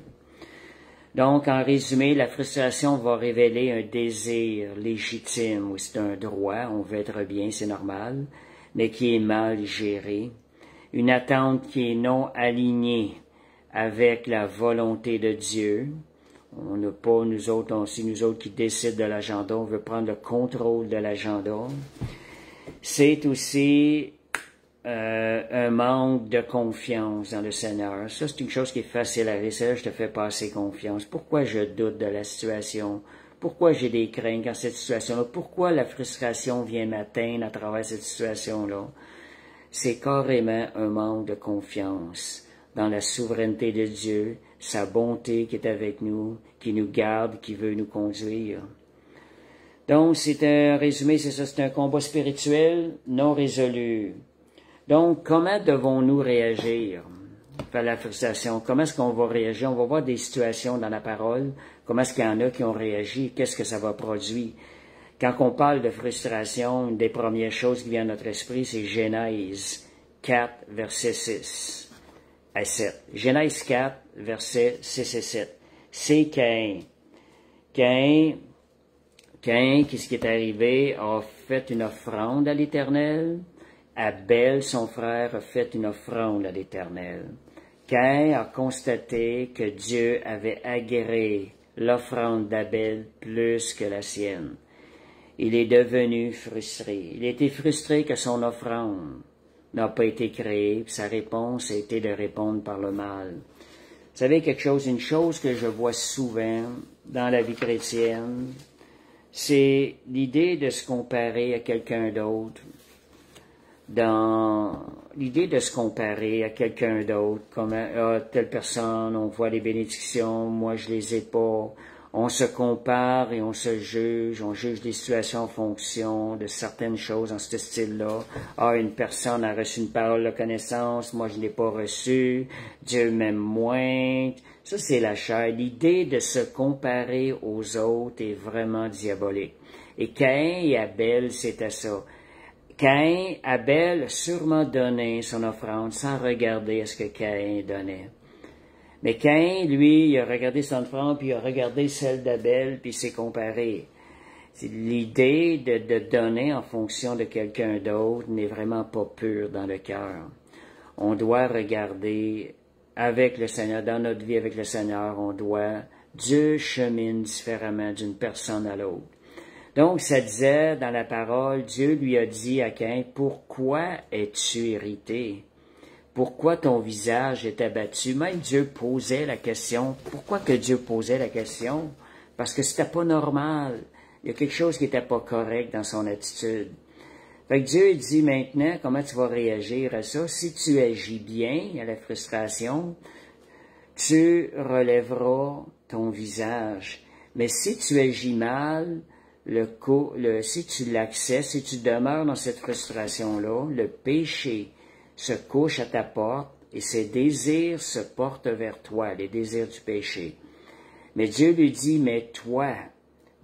Donc, en résumé, la frustration va révéler un désir légitime, ou c'est un droit, on veut être bien, c'est normal, mais qui est mal géré, une attente qui est non alignée avec la volonté de Dieu. On n'a pas, nous autres, c'est nous autres qui décident de l'agenda, on veut prendre le contrôle de l'agenda. C'est aussi un manque de confiance dans le Seigneur. Ça, c'est une chose qui est facile à réaliser. Je te fais passer confiance. Pourquoi je doute de la situation? Pourquoi j'ai des craintes dans cette situation-là? Pourquoi la frustration vient m'atteindre à travers cette situation-là? C'est carrément un manque de confiance dans la souveraineté de Dieu, sa bonté qui est avec nous, qui nous garde, qui veut nous conduire. Donc, c'est un résumé, c'est ça, c'est un combat spirituel non résolu. Donc, comment devons-nous réagir à la frustration? Comment est-ce qu'on va réagir? On va voir des situations dans la parole. Comment est-ce qu'il y en a qui ont réagi? Qu'est-ce que ça va produire? Quand on parle de frustration, une des premières choses qui vient à notre esprit, c'est Genèse 4, versets 6 à 7. Genèse 4, versets 6 et 7. C'est Caïn. Caïn, qu'est-ce qui est arrivé? A fait une offrande à l'Éternel. Abel, son frère, a fait une offrande à l'Éternel. Caïn a constaté que Dieu avait agréé l'offrande d'Abel plus que la sienne. Il est devenu frustré. Il a été frustré que son offrande n'a pas été créée, puis sa réponse a été de répondre par le mal. Vous savez quelque chose, une chose que je vois souvent dans la vie chrétienne, c'est l'idée de se comparer à quelqu'un d'autre. Dans l'idée de se comparer à quelqu'un d'autre, comme telle personne, on voit les bénédictions, moi je les ai pas. On se compare et on se juge, on juge les situations en fonction de certaines choses en ce style-là. Ah, une personne a reçu une parole de connaissance, moi je ne l'ai pas reçue, Dieu m'aime moins. Ça, c'est la chair. L'idée de se comparer aux autres est vraiment diabolique. Et Caïn et Abel, c'était ça. Caïn, Abel a sûrement donné son offrande sans regarder à ce que Caïn donnait. Mais Caïn, lui, il a regardé son offrande, puis il a regardé celle d'Abel, puis il s'est comparé. L'idée de donner en fonction de quelqu'un d'autre n'est vraiment pas pure dans le cœur. On doit regarder avec le Seigneur, dans notre vie avec le Seigneur, Dieu chemine différemment d'une personne à l'autre. Donc, ça disait dans la parole, Dieu lui a dit à Caïn, « Pourquoi es-tu irrité? Pourquoi ton visage est abattu? » Même Dieu posait la question. Pourquoi que Dieu posait la question? Parce que c'était pas normal. Il y a quelque chose qui n'était pas correct dans son attitude. Fait que Dieu dit maintenant, comment tu vas réagir à ça? Si tu agis bien à la frustration, tu relèveras ton visage. Mais si tu agis mal, si tu l'accèdes, si tu demeures dans cette frustration-là, le péché se couche à ta porte et ses désirs se portent vers toi, les désirs du péché. Mais Dieu lui dit, mais toi,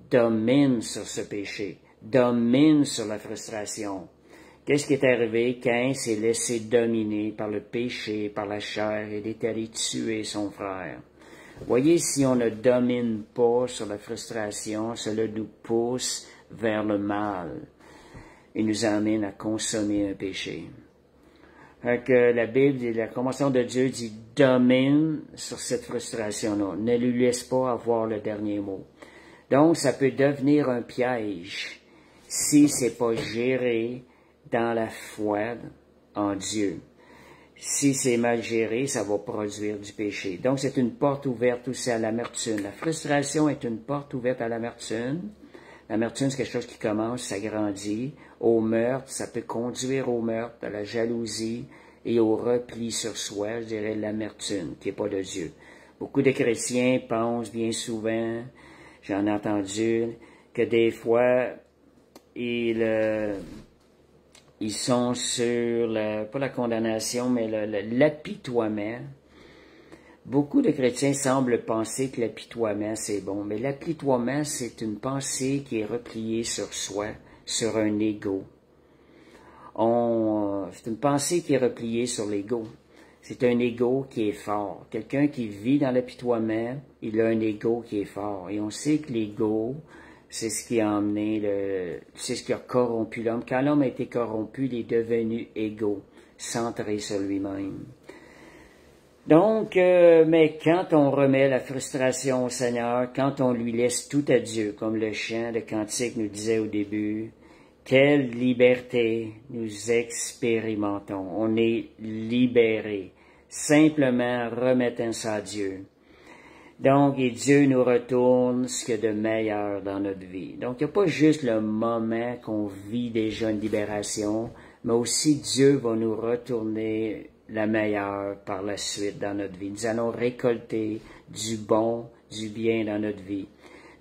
domine sur ce péché, domine sur la frustration. Qu'est-ce qui est arrivé? Caïn s'est laissé dominer par le péché, par la chair, et il est allé tuer son frère. Voyez, si on ne domine pas sur la frustration, cela nous pousse vers le mal et nous amène à consommer un péché. Fait que la Bible et la convention de Dieu dit domine sur cette frustration-là. Ne lui laisse pas avoir le dernier mot. Donc, ça peut devenir un piège si c'est pas géré dans la foi en Dieu. Si c'est mal géré, ça va produire du péché. Donc, c'est une porte ouverte aussi à l'amertume. La frustration est une porte ouverte à l'amertume. L'amertume, c'est quelque chose qui commence, ça grandit. Au meurtre, ça peut conduire au meurtre, à la jalousie et au repli sur soi, je dirais l'amertume, qui n'est pas de Dieu. Beaucoup de chrétiens pensent bien souvent, j'en ai entendu, que des fois, ils sont sur, pas la condamnation, mais l'apitoiement. Beaucoup de chrétiens semblent penser que l'apitoiement, c'est bon, mais l'apitoiement, c'est une pensée qui est repliée sur soi, sur un ego. C'est une pensée qui est repliée sur l'ego. C'est un ego qui est fort. Quelqu'un qui vit dans l'apitoiement, il a un ego qui est fort. Et on sait que l'ego, c'est ce qui a emmené c'est ce qui a corrompu l'homme. Quand l'homme a été corrompu, il est devenu égo, centré sur lui-même. Donc, mais quand on remet la frustration au Seigneur, quand on lui laisse tout à Dieu, comme le chant de cantique nous disait au début, quelle liberté nous expérimentons. On est libérés, simplement remettant ça à Dieu. Donc, et Dieu nous retourne ce qu'il y a de meilleur dans notre vie. Donc, il n'y a pas juste le moment qu'on vit déjà une libération, mais aussi Dieu va nous retourner la meilleure par la suite dans notre vie. Nous allons récolter du bon, du bien dans notre vie.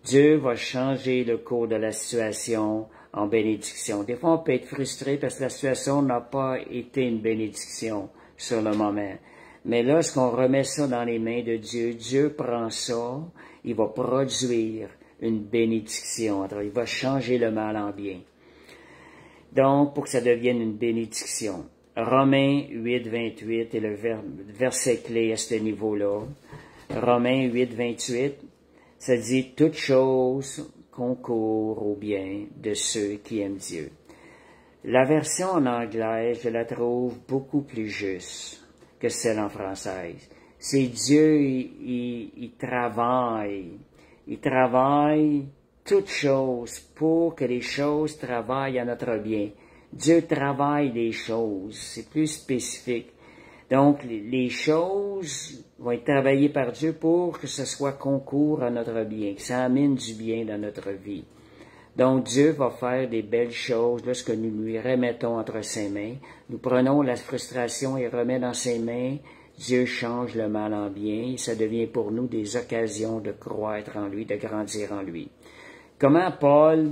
Dieu va changer le cours de la situation en bénédiction. Des fois, on peut être frustré parce que la situation n'a pas été une bénédiction sur le moment. Mais lorsqu'on remet ça dans les mains de Dieu, Dieu prend ça, il va produire une bénédiction. Il va changer le mal en bien. Donc, pour que ça devienne une bénédiction. Romains 8, 28 est le verset clé à ce niveau-là. Romains 8, 28, ça dit « Toute chose concourt au bien de ceux qui aiment Dieu ». La version en anglais, je la trouve beaucoup plus juste que celle en française. C'est Dieu, il travaille. Il travaille toutes choses pour que les choses travaillent à notre bien. Dieu travaille les choses, c'est plus spécifique. Donc, les choses vont être travaillées par Dieu pour que ce soit concours à notre bien, que ça amène du bien dans notre vie. Donc, Dieu va faire des belles choses lorsque nous lui remettons entre ses mains. Nous prenons la frustration et remet dans ses mains. Dieu change le mal en bien et ça devient pour nous des occasions de croître en lui, de grandir en lui. Comment Paul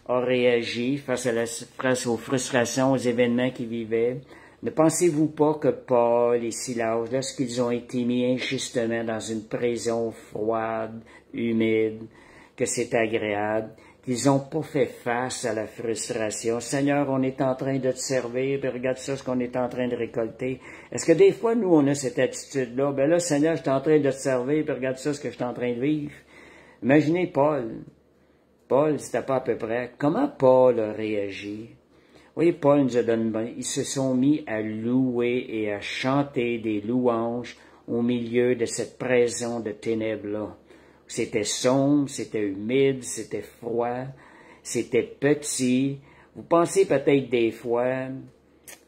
a réagi face aux frustrations, aux événements qu'il vivait? Ne pensez-vous pas que Paul et Silas, lorsqu'ils ont été mis injustement dans une prison froide, humide, que c'est agréable, qu'ils n'ont pas fait face à la frustration? Seigneur, on est en train de te servir, puis regarde ça, ce qu'on est en train de récolter. Est-ce que des fois, nous, on a cette attitude-là? Ben là, Seigneur, je suis en train de te servir, puis regarde ça, ce que je suis en train de vivre. Imaginez Paul. Paul, c'était pas à peu près. Comment Paul a réagi? Vous voyez, Paul nous a donné, ils se sont mis à louer et à chanter des louanges au milieu de cette prison de ténèbres-là. C'était sombre, c'était humide, c'était froid, c'était petit. Vous pensez peut-être des fois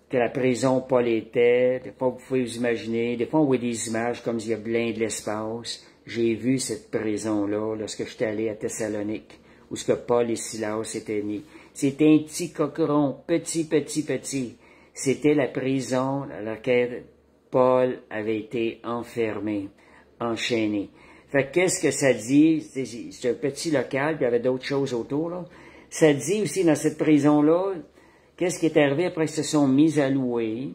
que la prison Paul était, des fois vous pouvez vous imaginer, des fois on voit des images comme il y a plein de l'espace. J'ai vu cette prison-là lorsque j'étais allé à Thessalonique, où ce que Paul et Silas étaient mis. C'était un petit coqueron, petit. C'était la prison dans laquelle Paul avait été enfermé, enchaîné. Fait qu'est-ce que ça dit? C'est un petit local, puis il y avait d'autres choses autour, là. Ça dit aussi dans cette prison-là, qu'est-ce qui est arrivé après qu'ils se sont mis à louer,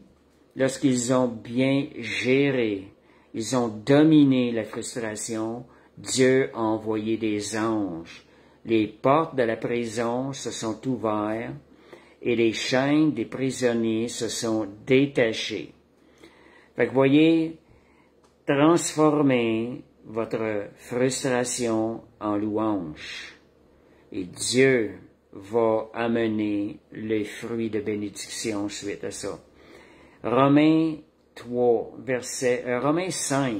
lorsqu'ils ont bien géré, ils ont dominé la frustration, Dieu a envoyé des anges. Les portes de la prison se sont ouvertes et les chaînes des prisonniers se sont détachées. Fait que voyez, transformer votre frustration en louange. Et Dieu va amener les fruits de bénédiction suite à ça. Romains 5,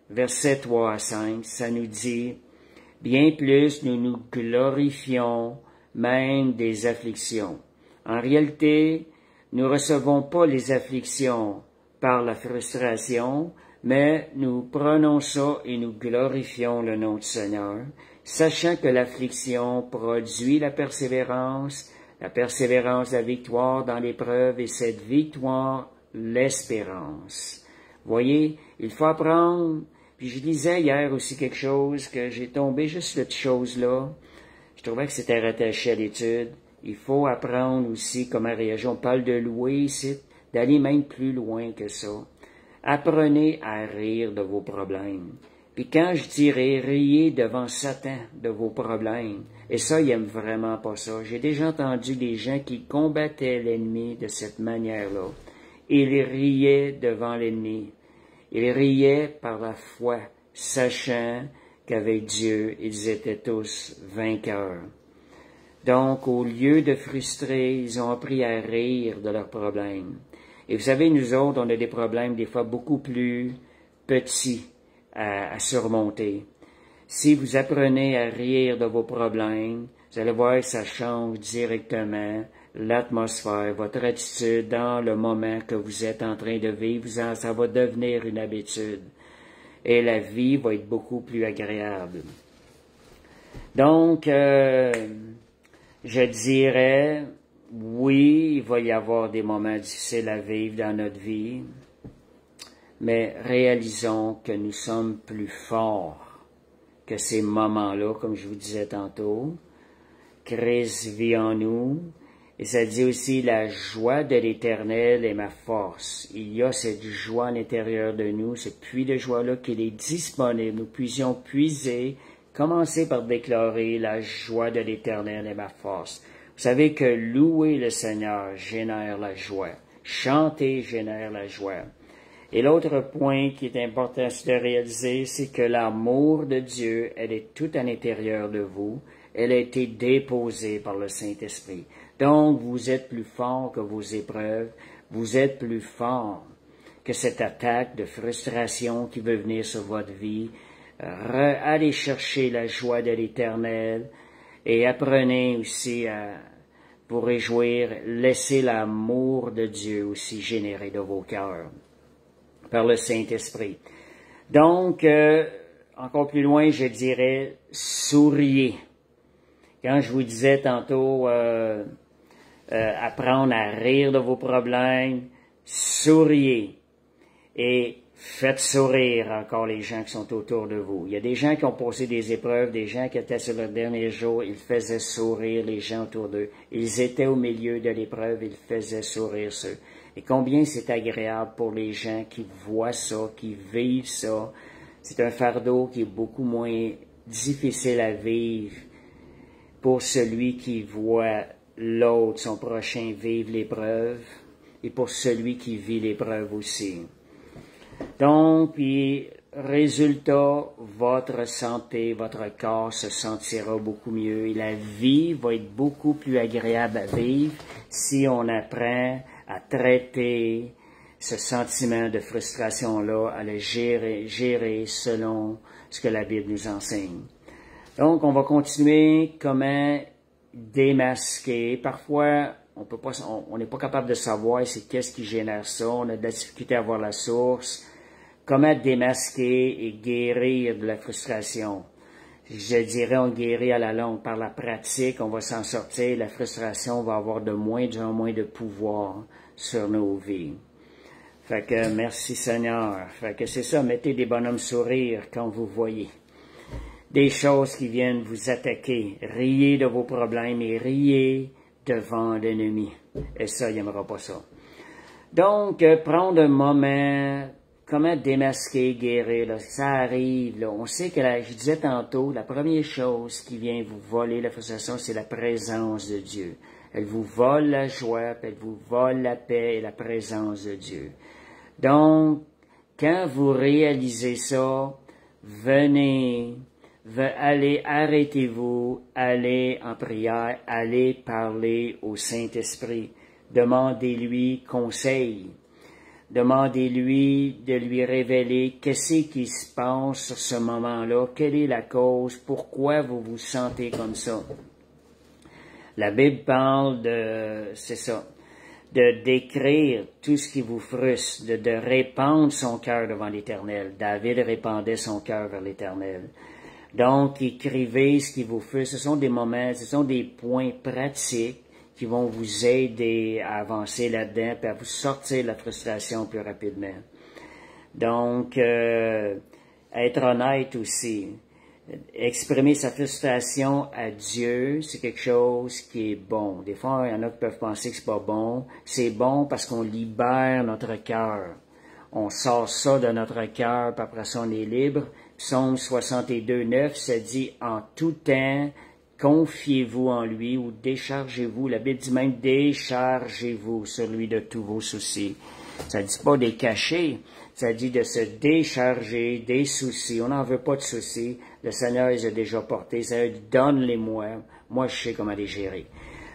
versets 3 à 5, ça nous dit, « Bien plus nous nous glorifions même des afflictions. » En réalité, nous recevons pas les afflictions par la frustration, mais nous prenons ça et nous glorifions le nom du Seigneur, sachant que l'affliction produit la persévérance la victoire dans l'épreuve et cette victoire, l'espérance. Voyez, il faut apprendre, puis je lisais hier aussi quelque chose que j'ai tombé juste cette chose-là, je trouvais que c'était rattaché à l'étude. Il faut apprendre aussi comment réagir. On parle de louer ici, d'aller même plus loin que ça. Apprenez à rire de vos problèmes. Puis quand je dirais riez devant Satan de vos problèmes, et ça, il aime vraiment pas ça. J'ai déjà entendu des gens qui combattaient l'ennemi de cette manière-là. Ils riaient devant l'ennemi. Ils riaient par la foi, sachant qu'avec Dieu, ils étaient tous vainqueurs. Donc, au lieu de frustrer, ils ont appris à rire de leurs problèmes. Et vous savez, nous autres, on a des problèmes des fois beaucoup plus petits à surmonter. Si vous apprenez à rire de vos problèmes, vous allez voir que ça change directement l'atmosphère, votre attitude dans le moment que vous êtes en train de vivre. Ça va devenir une habitude. Et la vie va être beaucoup plus agréable. Donc, je dirais, oui, il va y avoir des moments difficiles à vivre dans notre vie, mais réalisons que nous sommes plus forts que ces moments-là, comme je vous disais tantôt. Christ vit en nous, et ça dit aussi, la joie de l'Éternel est ma force. Il y a cette joie à l'intérieur de nous, ce puits de joie-là qu'il est disponible. Nous puissions puiser, commencer par déclarer, la joie de l'Éternel est ma force. Vous savez que louer le Seigneur génère la joie. Chanter génère la joie. Et l'autre point qui est important de réaliser, c'est que l'amour de Dieu, elle est tout à l'intérieur de vous. Elle a été déposée par le Saint-Esprit. Donc, vous êtes plus fort que vos épreuves. Vous êtes plus fort que cette attaque de frustration qui veut venir sur votre vie. Allez chercher la joie de l'Éternel et apprenez aussi à vous réjouir. Laissez l'amour de Dieu aussi générer de vos cœurs par le Saint-Esprit. Donc, encore plus loin, je dirais, souriez. Quand je vous disais tantôt, apprendre à rire de vos problèmes, souriez et faites sourire encore les gens qui sont autour de vous. Il y a des gens qui ont passé des épreuves, des gens qui étaient sur leur dernier jour, ils faisaient sourire les gens autour d'eux. Ils étaient au milieu de l'épreuve, ils faisaient sourire ceux. Et combien c'est agréable pour les gens qui voient ça, qui vivent ça. C'est un fardeau qui est beaucoup moins difficile à vivre pour celui qui voit l'autre, son prochain, vivre l'épreuve, et pour celui qui vit l'épreuve aussi. Donc, puis, résultat, votre santé, votre corps se sentira beaucoup mieux, et la vie va être beaucoup plus agréable à vivre si on apprend à traiter ce sentiment de frustration-là, à le gérer selon ce que la Bible nous enseigne. Donc, on va continuer comment démasquer. Parfois, on n'est pas capable de savoir c'est qu'est-ce qui génère ça. On a de la difficulté à voir la source. Comment démasquer et guérir de la frustration. Je dirais, on guérit à la longue. Par la pratique, on va s'en sortir. La frustration va avoir de moins en moins de pouvoir sur nos vies. Fait que, merci Seigneur. Fait que c'est ça, mettez des bonhommes sourires quand vous voyez des choses qui viennent vous attaquer. Riez de vos problèmes et riez devant l'ennemi. Et ça, il n'aimera pas ça. Donc, prendre un moment, comment démasquer, guérir, là, ça arrive. Là. On sait que, je disais tantôt, la première chose qui vient vous voler la frustration, c'est la présence de Dieu. Elle vous vole la joie, puis elle vous vole la paix et la présence de Dieu. Donc, quand vous réalisez ça, venez, allez, arrêtez-vous, allez en prière, allez parler au Saint-Esprit. Demandez-lui conseil. Demandez-lui de lui révéler qu'est-ce qui se passe sur ce moment-là, quelle est la cause, pourquoi vous vous sentez comme ça. La Bible parle c'est ça, de décrire tout ce qui vous frustre, de répandre son cœur devant l'Éternel. David répandait son cœur vers l'Éternel. Donc, écrivez ce qui vous frustre. Ce sont des moments, ce sont des points pratiques qui vont vous aider à avancer là-dedans et à vous sortir de la frustration plus rapidement. Donc, être honnête aussi. Exprimer sa frustration à Dieu, c'est quelque chose qui est bon. Des fois, il y en a qui peuvent penser que c'est pas bon. C'est bon parce qu'on libère notre cœur. On sort ça de notre cœur, puis après ça, on est libre. Psaume 62, 9, ça dit « En tout temps, confiez-vous en lui » ou « Déchargez-vous ». La Bible dit même « Déchargez-vous sur lui de tous vos soucis ». Ça dit pas des cachets, ça dit de se décharger des soucis. On n'en veut pas de soucis. Le Seigneur les a déjà portés. Ça dit « Donne-les-moi. Moi, je sais comment les gérer ».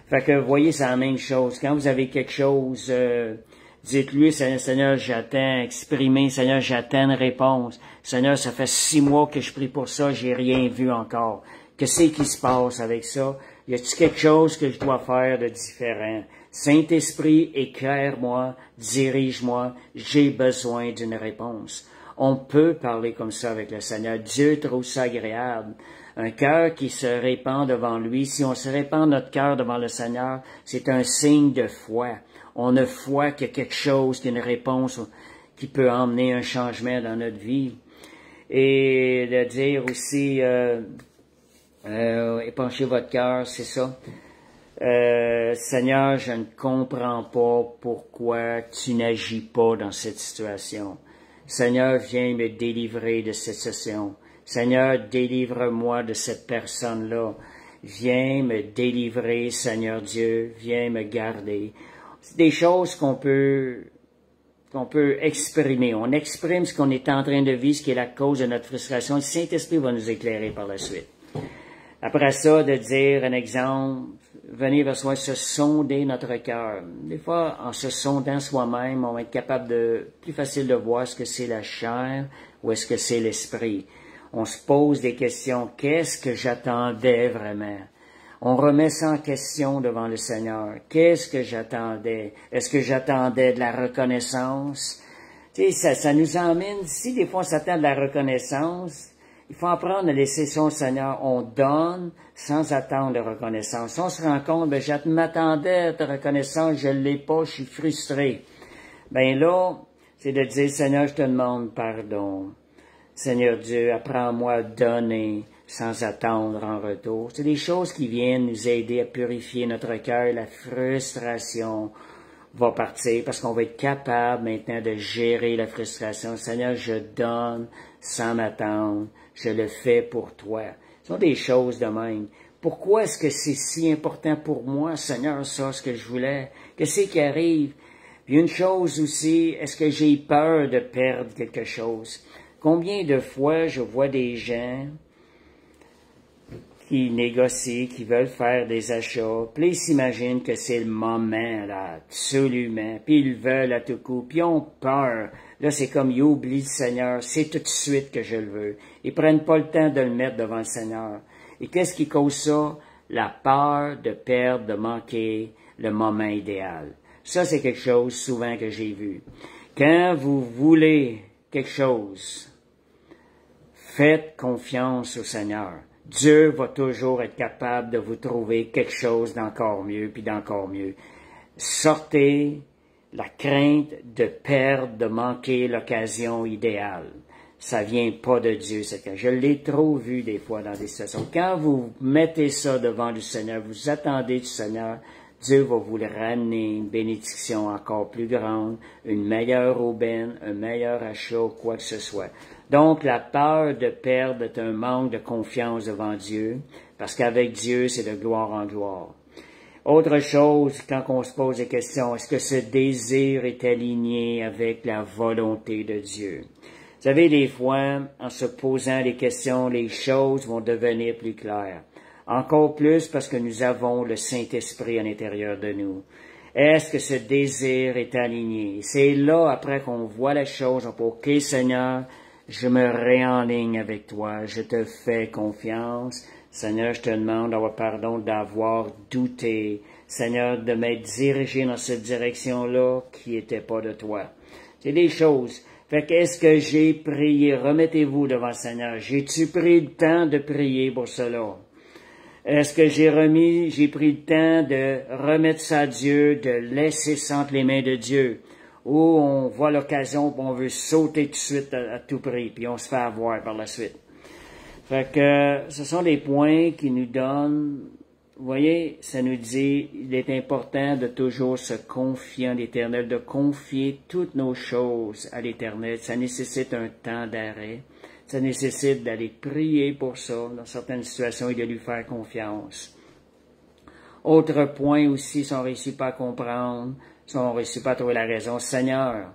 Fait que, vous voyez, c'est la même chose. Quand vous avez quelque chose... dites-lui, Seigneur, j'attends, exprimez, Seigneur, j'attends une réponse. Seigneur, ça fait 6 mois que je prie pour ça, j'ai rien vu encore. Qu'est-ce qui se passe avec ça? Y a-t-il quelque chose que je dois faire de différent? Saint-Esprit, éclaire-moi, dirige-moi, j'ai besoin d'une réponse. On peut parler comme ça avec le Seigneur. Dieu trouve ça agréable. Un cœur qui se répand devant lui, si on se répand notre cœur devant le Seigneur, c'est un signe de foi. On a foi qu'il y a quelque chose, qu'il y a une réponse qui peut emmener un changement dans notre vie. Et de dire aussi, épanchez votre cœur, c'est ça. Seigneur, je ne comprends pas pourquoi tu n'agis pas dans cette situation. Seigneur, viens me délivrer de cette situation. Seigneur, délivre-moi de cette personne-là. Viens me délivrer, Seigneur Dieu. Viens me garder. C'est des choses qu'on peut exprimer. On exprime ce qu'on est en train de vivre, ce qui est la cause de notre frustration. Le Saint-Esprit va nous éclairer par la suite. Après ça, de dire un exemple, venir vers soi, se sonder notre cœur. Des fois, en se sondant soi-même, on va être capable plus facile de voir ce que c'est la chair ou est-ce que c'est l'esprit. On se pose des questions. Qu'est-ce que j'attendais vraiment? On remet ça en question devant le Seigneur. Qu'est-ce que j'attendais? Est-ce que j'attendais de la reconnaissance? Tu sais, ça nous emmène, si des fois on s'attend de la reconnaissance, il faut apprendre à laisser ça au Seigneur. On donne sans attendre de reconnaissance. Si on se rend compte, je m'attendais à ta reconnaissance, je ne l'ai pas, je suis frustré. Ben là, c'est de dire, Seigneur, je te demande pardon. Seigneur Dieu, apprends-moi à donner sans attendre en retour. C'est des choses qui viennent nous aider à purifier notre cœur. La frustration va partir parce qu'on va être capable maintenant de gérer la frustration. Seigneur, je donne sans m'attendre. Je le fais pour toi. Ce sont des choses de même. Pourquoi est-ce que c'est si important pour moi, Seigneur, ça, ce que je voulais? Qu'est-ce qui arrive? Puis une chose aussi, est-ce que j'ai peur de perdre quelque chose? Combien de fois je vois des gens qui négocient, qui veulent faire des achats, puis ils s'imaginent que c'est le moment, là, absolument, puis ils veulent à tout coup, puis ils ont peur. Là, c'est comme, ils oublient le Seigneur, c'est tout de suite que je le veux. Ils prennent pas le temps de le mettre devant le Seigneur. Et qu'est-ce qui cause ça? La peur de perdre, de manquer le moment idéal. Ça, c'est quelque chose souvent que j'ai vu. Quand vous voulez quelque chose, faites confiance au Seigneur. Dieu va toujours être capable de vous trouver quelque chose d'encore mieux, puis d'encore mieux. Sortez la crainte de perdre, de manquer l'occasion idéale. Ça vient pas de Dieu, c'est que je l'ai trop vu des fois dans des situations. Quand vous mettez ça devant le Seigneur, vous attendez du Seigneur, Dieu va vous le ramener, une bénédiction encore plus grande, une meilleure aubaine, un meilleur achat, quoi que ce soit. Donc, la peur de perdre est un manque de confiance devant Dieu, parce qu'avec Dieu, c'est de gloire en gloire. Autre chose, quand on se pose des questions, est-ce que ce désir est aligné avec la volonté de Dieu? Vous savez, des fois, en se posant des questions, les choses vont devenir plus claires. Encore plus parce que nous avons le Saint-Esprit à l'intérieur de nous. Est-ce que ce désir est aligné? C'est là, après qu'on voit la chose, on peut, OK, Seigneur, je me réenligne avec toi, je te fais confiance. Seigneur, je te demande d'avoir pardon d'avoir douté. Seigneur, de m'être dirigé dans cette direction-là qui n'était pas de toi. C'est des choses. Fait qu'est-ce que j'ai prié? Remettez-vous devant le Seigneur. J'ai-tu pris le temps de prier pour cela? Est-ce que j'ai pris le temps de remettre ça à Dieu, de laisser ça entre les mains de Dieu? Ou on voit l'occasion, on veut sauter tout de suite à tout prix, puis on se fait avoir par la suite. Fait que ce sont des points qui nous donnent, vous voyez, ça nous dit, il est important de toujours se confier en l'Éternel, de confier toutes nos choses à l'Éternel. Ça nécessite un temps d'arrêt. Ça nécessite d'aller prier pour ça. Dans certaines situations, et de lui faire confiance. Autre point aussi, si on ne réussit pas à comprendre, si on ne réussit pas à trouver la raison, Seigneur,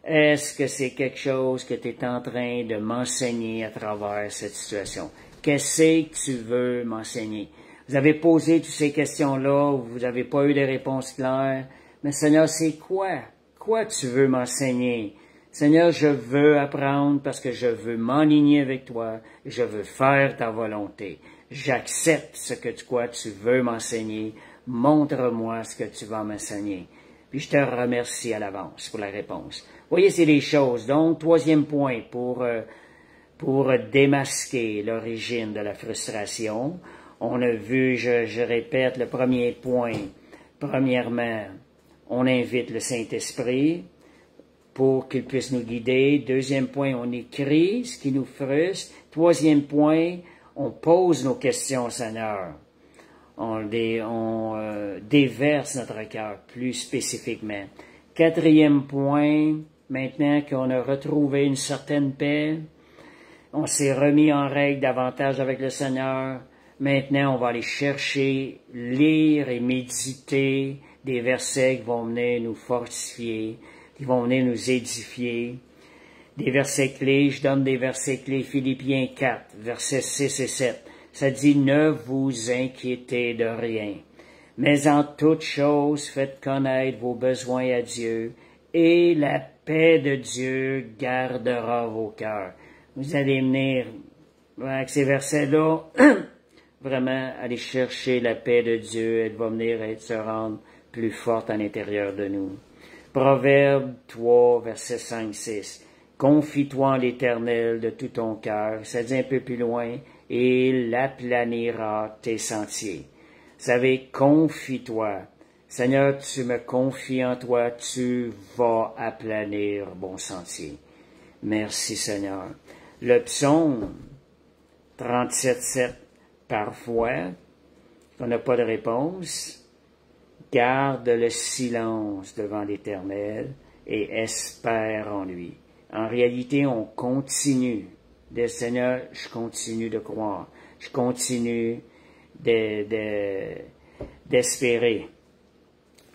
est-ce que c'est quelque chose que tu es en train de m'enseigner à travers cette situation? Qu'est-ce que tu veux m'enseigner? Vous avez posé toutes ces questions-là, vous n'avez pas eu de réponse claire, mais Seigneur, c'est quoi? Quoi tu veux m'enseigner? Seigneur, je veux apprendre parce que je veux m'enligner avec toi, je veux faire ta volonté. J'accepte ce que tu veux m'enseigner. Montre-moi ce que tu vas m'enseigner. Puis je te remercie à l'avance pour la réponse. Vous voyez, c'est des choses. Donc, troisième point pour démasquer l'origine de la frustration. On a vu, je répète, le premier point. Premièrement, on invite le Saint-Esprit pour qu'il puisse nous guider. Deuxième point, on écrit ce qui nous frustre. Troisième point, on pose nos questions au Seigneur. On déverse notre cœur plus spécifiquement. Quatrième point, maintenant qu'on a retrouvé une certaine paix, on s'est remis en règle davantage avec le Seigneur. Maintenant, on va aller chercher, lire et méditer des versets qui vont venir nous fortifier, qui vont venir nous édifier. Des versets clés, je donne des versets clés, Philippiens 4, versets 6 et 7. Ça dit, ne vous inquiétez de rien, mais en toute chose, faites connaître vos besoins à Dieu, et la paix de Dieu gardera vos cœurs. Vous allez venir, avec ces versets-là, vraiment aller chercher la paix de Dieu, elle va venir se rendre plus forte à l'intérieur de nous. Proverbe 3, versets 5-6. Confie-toi en l'Éternel de tout ton cœur. Ça dit un peu plus loin, et il aplanira tes sentiers. Vous savez, confie-toi. Seigneur, tu me confies en toi, tu vas aplanir mon sentier. Merci Seigneur. Le psaume 37-7, parfois, on n'a pas de réponse, garde le silence devant l'Éternel et espère en lui. En réalité, on continue. Seigneur, je continue de croire. Je continue d'espérer.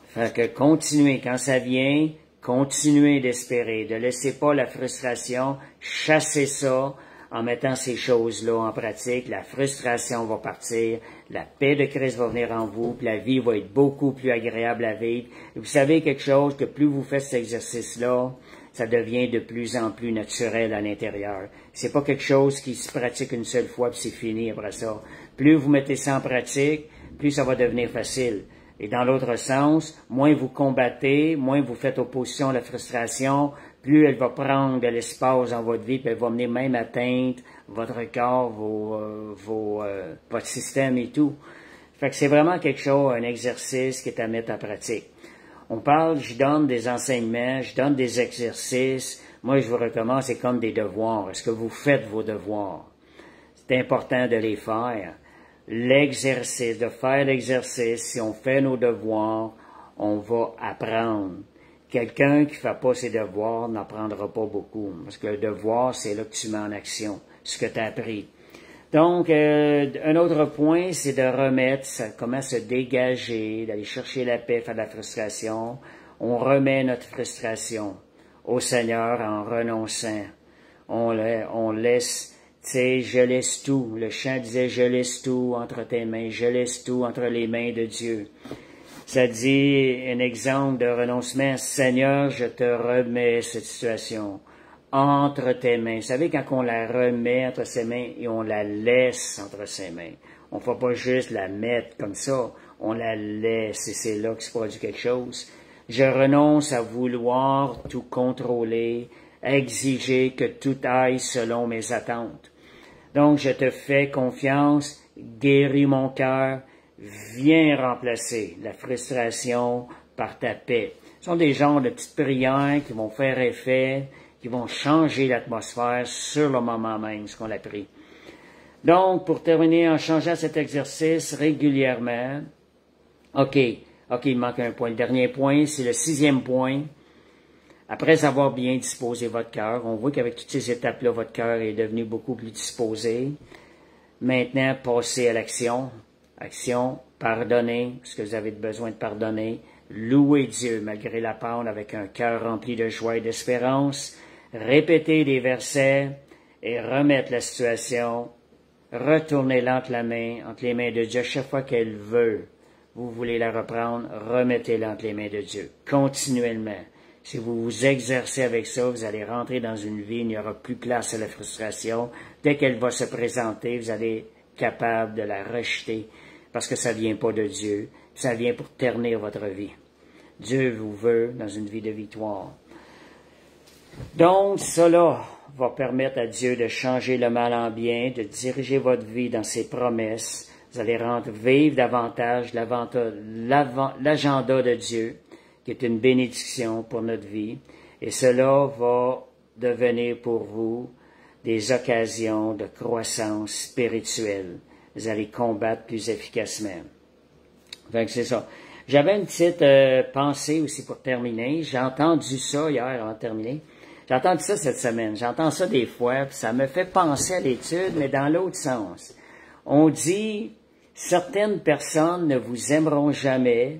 Fait que continuez, quand ça vient, continuez d'espérer. Ne laissez pas la frustration, chassez ça en mettant ces choses-là en pratique. La frustration va partir, la paix de Christ va venir en vous, puis la vie va être beaucoup plus agréable à vivre. Et vous savez quelque chose, que plus vous faites cet exercice-là, ça devient de plus en plus naturel à l'intérieur. C'est pas quelque chose qui se pratique une seule fois puis c'est fini après ça. Plus vous mettez ça en pratique, plus ça va devenir facile. Et dans l'autre sens, moins vous combattez, moins vous faites opposition à la frustration, plus elle va prendre de l'espace dans votre vie, puis elle va venir même atteindre votre corps, votre système et tout. Fait que c'est vraiment quelque chose, un exercice qui est à mettre en pratique. On parle, je donne des enseignements, je donne des exercices. Moi, je vous recommande, c'est comme des devoirs. Est-ce que vous faites vos devoirs? C'est important de les faire. L'exercice, de faire l'exercice, si on fait nos devoirs, on va apprendre. Quelqu'un qui ne fait pas ses devoirs n'apprendra pas beaucoup. Parce que le devoir, c'est là que tu mets en action ce que tu as appris. Donc, un autre point, c'est de remettre, comment se dégager, d'aller chercher la paix, faire de la frustration. On remet notre frustration au Seigneur en renonçant. on laisse, tu sais, je laisse tout. Le chant disait, je laisse tout entre tes mains, je laisse tout entre les mains de Dieu. Ça dit un exemple de renoncement. Seigneur, je te remets cette situation entre tes mains. Vous savez, quand on la remet entre ses mains et on la laisse entre ses mains, on ne fait pas juste la mettre comme ça, on la laisse et c'est là que se produit quelque chose. Je renonce à vouloir tout contrôler, à exiger que tout aille selon mes attentes. Donc, je te fais confiance, guéris mon cœur, viens remplacer la frustration par ta paix. Ce sont des genres de petites prières qui vont faire effet, qui vont changer l'atmosphère sur le moment même, ce qu'on a pris. Donc, pour terminer, en changeant cet exercice régulièrement, OK, il manque un point. Le dernier point, c'est le 6e point. Après avoir bien disposé votre cœur, on voit qu'avec toutes ces étapes-là, votre cœur est devenu beaucoup plus disposé. Maintenant, passez à l'action. Action, pardonnez ce que vous avez besoin de pardonner. Louez Dieu malgré la pente avec un cœur rempli de joie et d'espérance. Répétez des versets et remettre la situation. Retournez-la entre les mains de Dieu. Chaque fois qu'elle veut, vous voulez la reprendre, remettez-la entre les mains de Dieu. Continuellement. Si vous vous exercez avec ça, vous allez rentrer dans une vie, il n'y aura plus place à la frustration. Dès qu'elle va se présenter, vous allez être capable de la rejeter parce que ça vient pas de Dieu. Ça vient pour ternir votre vie. Dieu vous veut dans une vie de victoire. Donc, cela va permettre à Dieu de changer le mal en bien, de diriger votre vie dans ses promesses. Vous allez vivre davantage l'agenda de Dieu, qui est une bénédiction pour notre vie. Et cela va devenir pour vous des occasions de croissance spirituelle. Vous allez combattre plus efficacement. Fait que c'est ça. J'avais une petite pensée aussi pour terminer. J'ai entendu ça hier avant de terminer. J'ai entendu ça cette semaine. J'entends ça des fois, puis ça me fait penser à l'étude, mais dans l'autre sens. On dit, certaines personnes ne vous aimeront jamais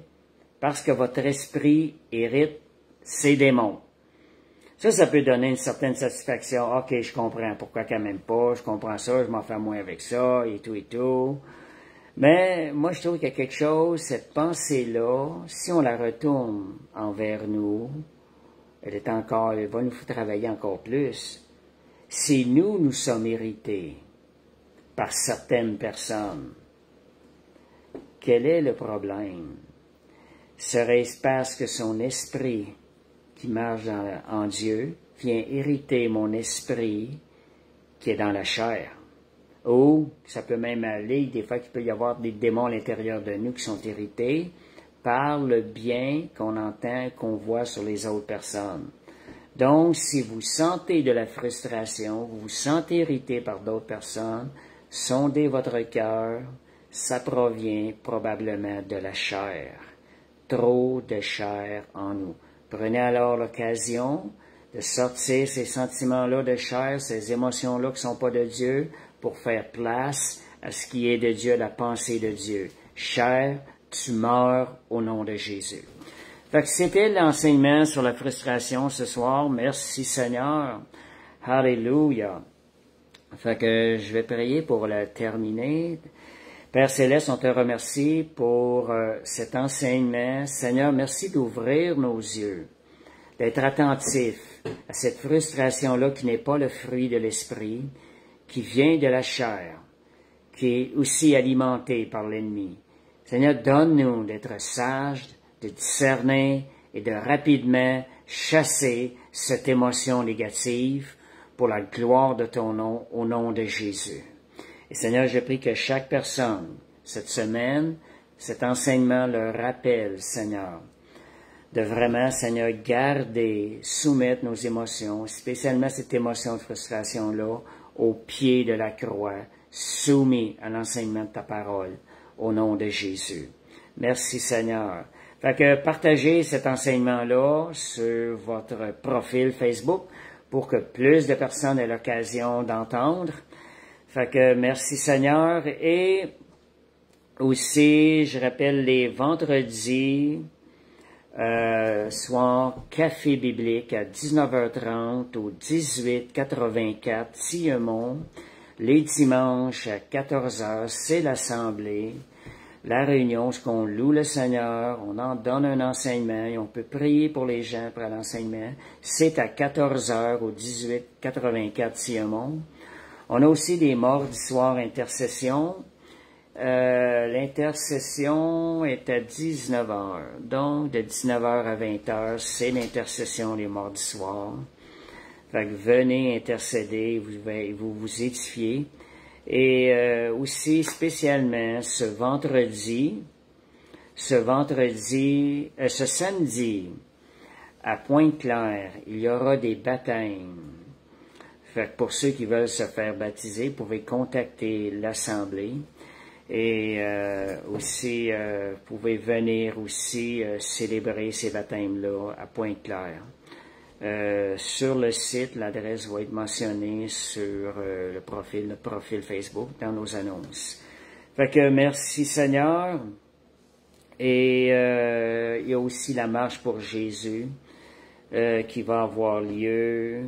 parce que votre esprit hérite ses démons. Ça peut donner une certaine satisfaction. OK, je comprends pourquoi qu'elle m'aime pas, je comprends ça, je m'en fais moins avec ça, et tout, et tout. Mais moi, je trouve qu'il y a quelque chose, cette pensée-là, si on la retourne envers nous, elle va nous faire travailler encore plus. Si nous sommes irrités par certaines personnes, quel est le problème? Serait-ce parce que son esprit qui marche en Dieu vient irriter mon esprit qui est dans la chair? Ou ça peut même aller, des fois qu'il peut y avoir des démons à l'intérieur de nous qui sont irrités par le bien qu'on entend, qu'on voit sur les autres personnes. Donc, si vous sentez de la frustration, vous vous sentez irrité par d'autres personnes, sondez votre cœur, ça provient probablement de la chair. Trop de chair en nous. Prenez alors l'occasion de sortir ces sentiments-là de chair, ces émotions-là qui ne sont pas de Dieu, pour faire place à ce qui est de Dieu, la pensée de Dieu. Chair, tu meurs au nom de Jésus. Fait que c'était l'enseignement sur la frustration ce soir. Merci Seigneur. Alléluia. Fait que je vais prier pour le terminer. Père Céleste, on te remercie pour cet enseignement. Seigneur, merci d'ouvrir nos yeux, d'être attentif à cette frustration-là qui n'est pas le fruit de l'esprit, qui vient de la chair, qui est aussi alimentée par l'ennemi. Seigneur, donne-nous d'être sages, de discerner et de rapidement chasser cette émotion négative pour la gloire de ton nom, au nom de Jésus. Et Seigneur, je prie que chaque personne, cette semaine, cet enseignement leur rappelle, Seigneur, de vraiment, Seigneur, garder, soumettre nos émotions, spécialement cette émotion de frustration-là, au pied de la croix, soumis à l'enseignement de ta parole, au nom de Jésus. Merci, Seigneur. Fait que partagez cet enseignement-là sur votre profil Facebook pour que plus de personnes aient l'occasion d'entendre. Fait que merci, Seigneur. Et aussi, je rappelle les vendredis, soir café biblique à 19h30 au 1884 Tillemont. Les dimanches à 14h, c'est l'assemblée, la réunion, ce qu'on loue le Seigneur, on en donne un enseignement et on peut prier pour les gens après l'enseignement. C'est à 14h au 1884 Tillemont. On a aussi des mardis soirs intercession. L'intercession est à 19h. Donc, de 19h à 20h, c'est l'intercession les mardis soirs. Fait que venez intercéder, vous vous édifiez. Et aussi spécialement ce samedi, à Pointe-Claire, il y aura des baptêmes. Fait que pour ceux qui veulent se faire baptiser, vous pouvez contacter l'Assemblée. Et aussi, vous pouvez venir aussi célébrer ces baptêmes-là à Pointe-Claire. Sur le site, l'adresse va être mentionnée sur le profil Facebook, dans nos annonces. Fait que merci Seigneur. Et il y a aussi la marche pour Jésus qui va avoir lieu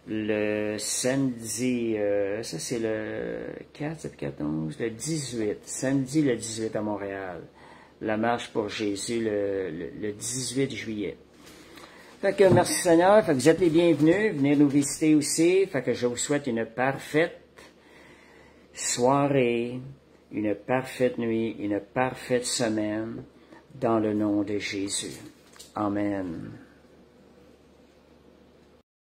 le samedi, ça c'est le 4, 14, le 18, samedi le 18 à Montréal. La marche pour Jésus le 18 juillet. Fait que merci Seigneur, fait que vous êtes les bienvenus, venez nous visiter aussi, fait que je vous souhaite une parfaite soirée, une parfaite nuit, une parfaite semaine, dans le nom de Jésus. Amen.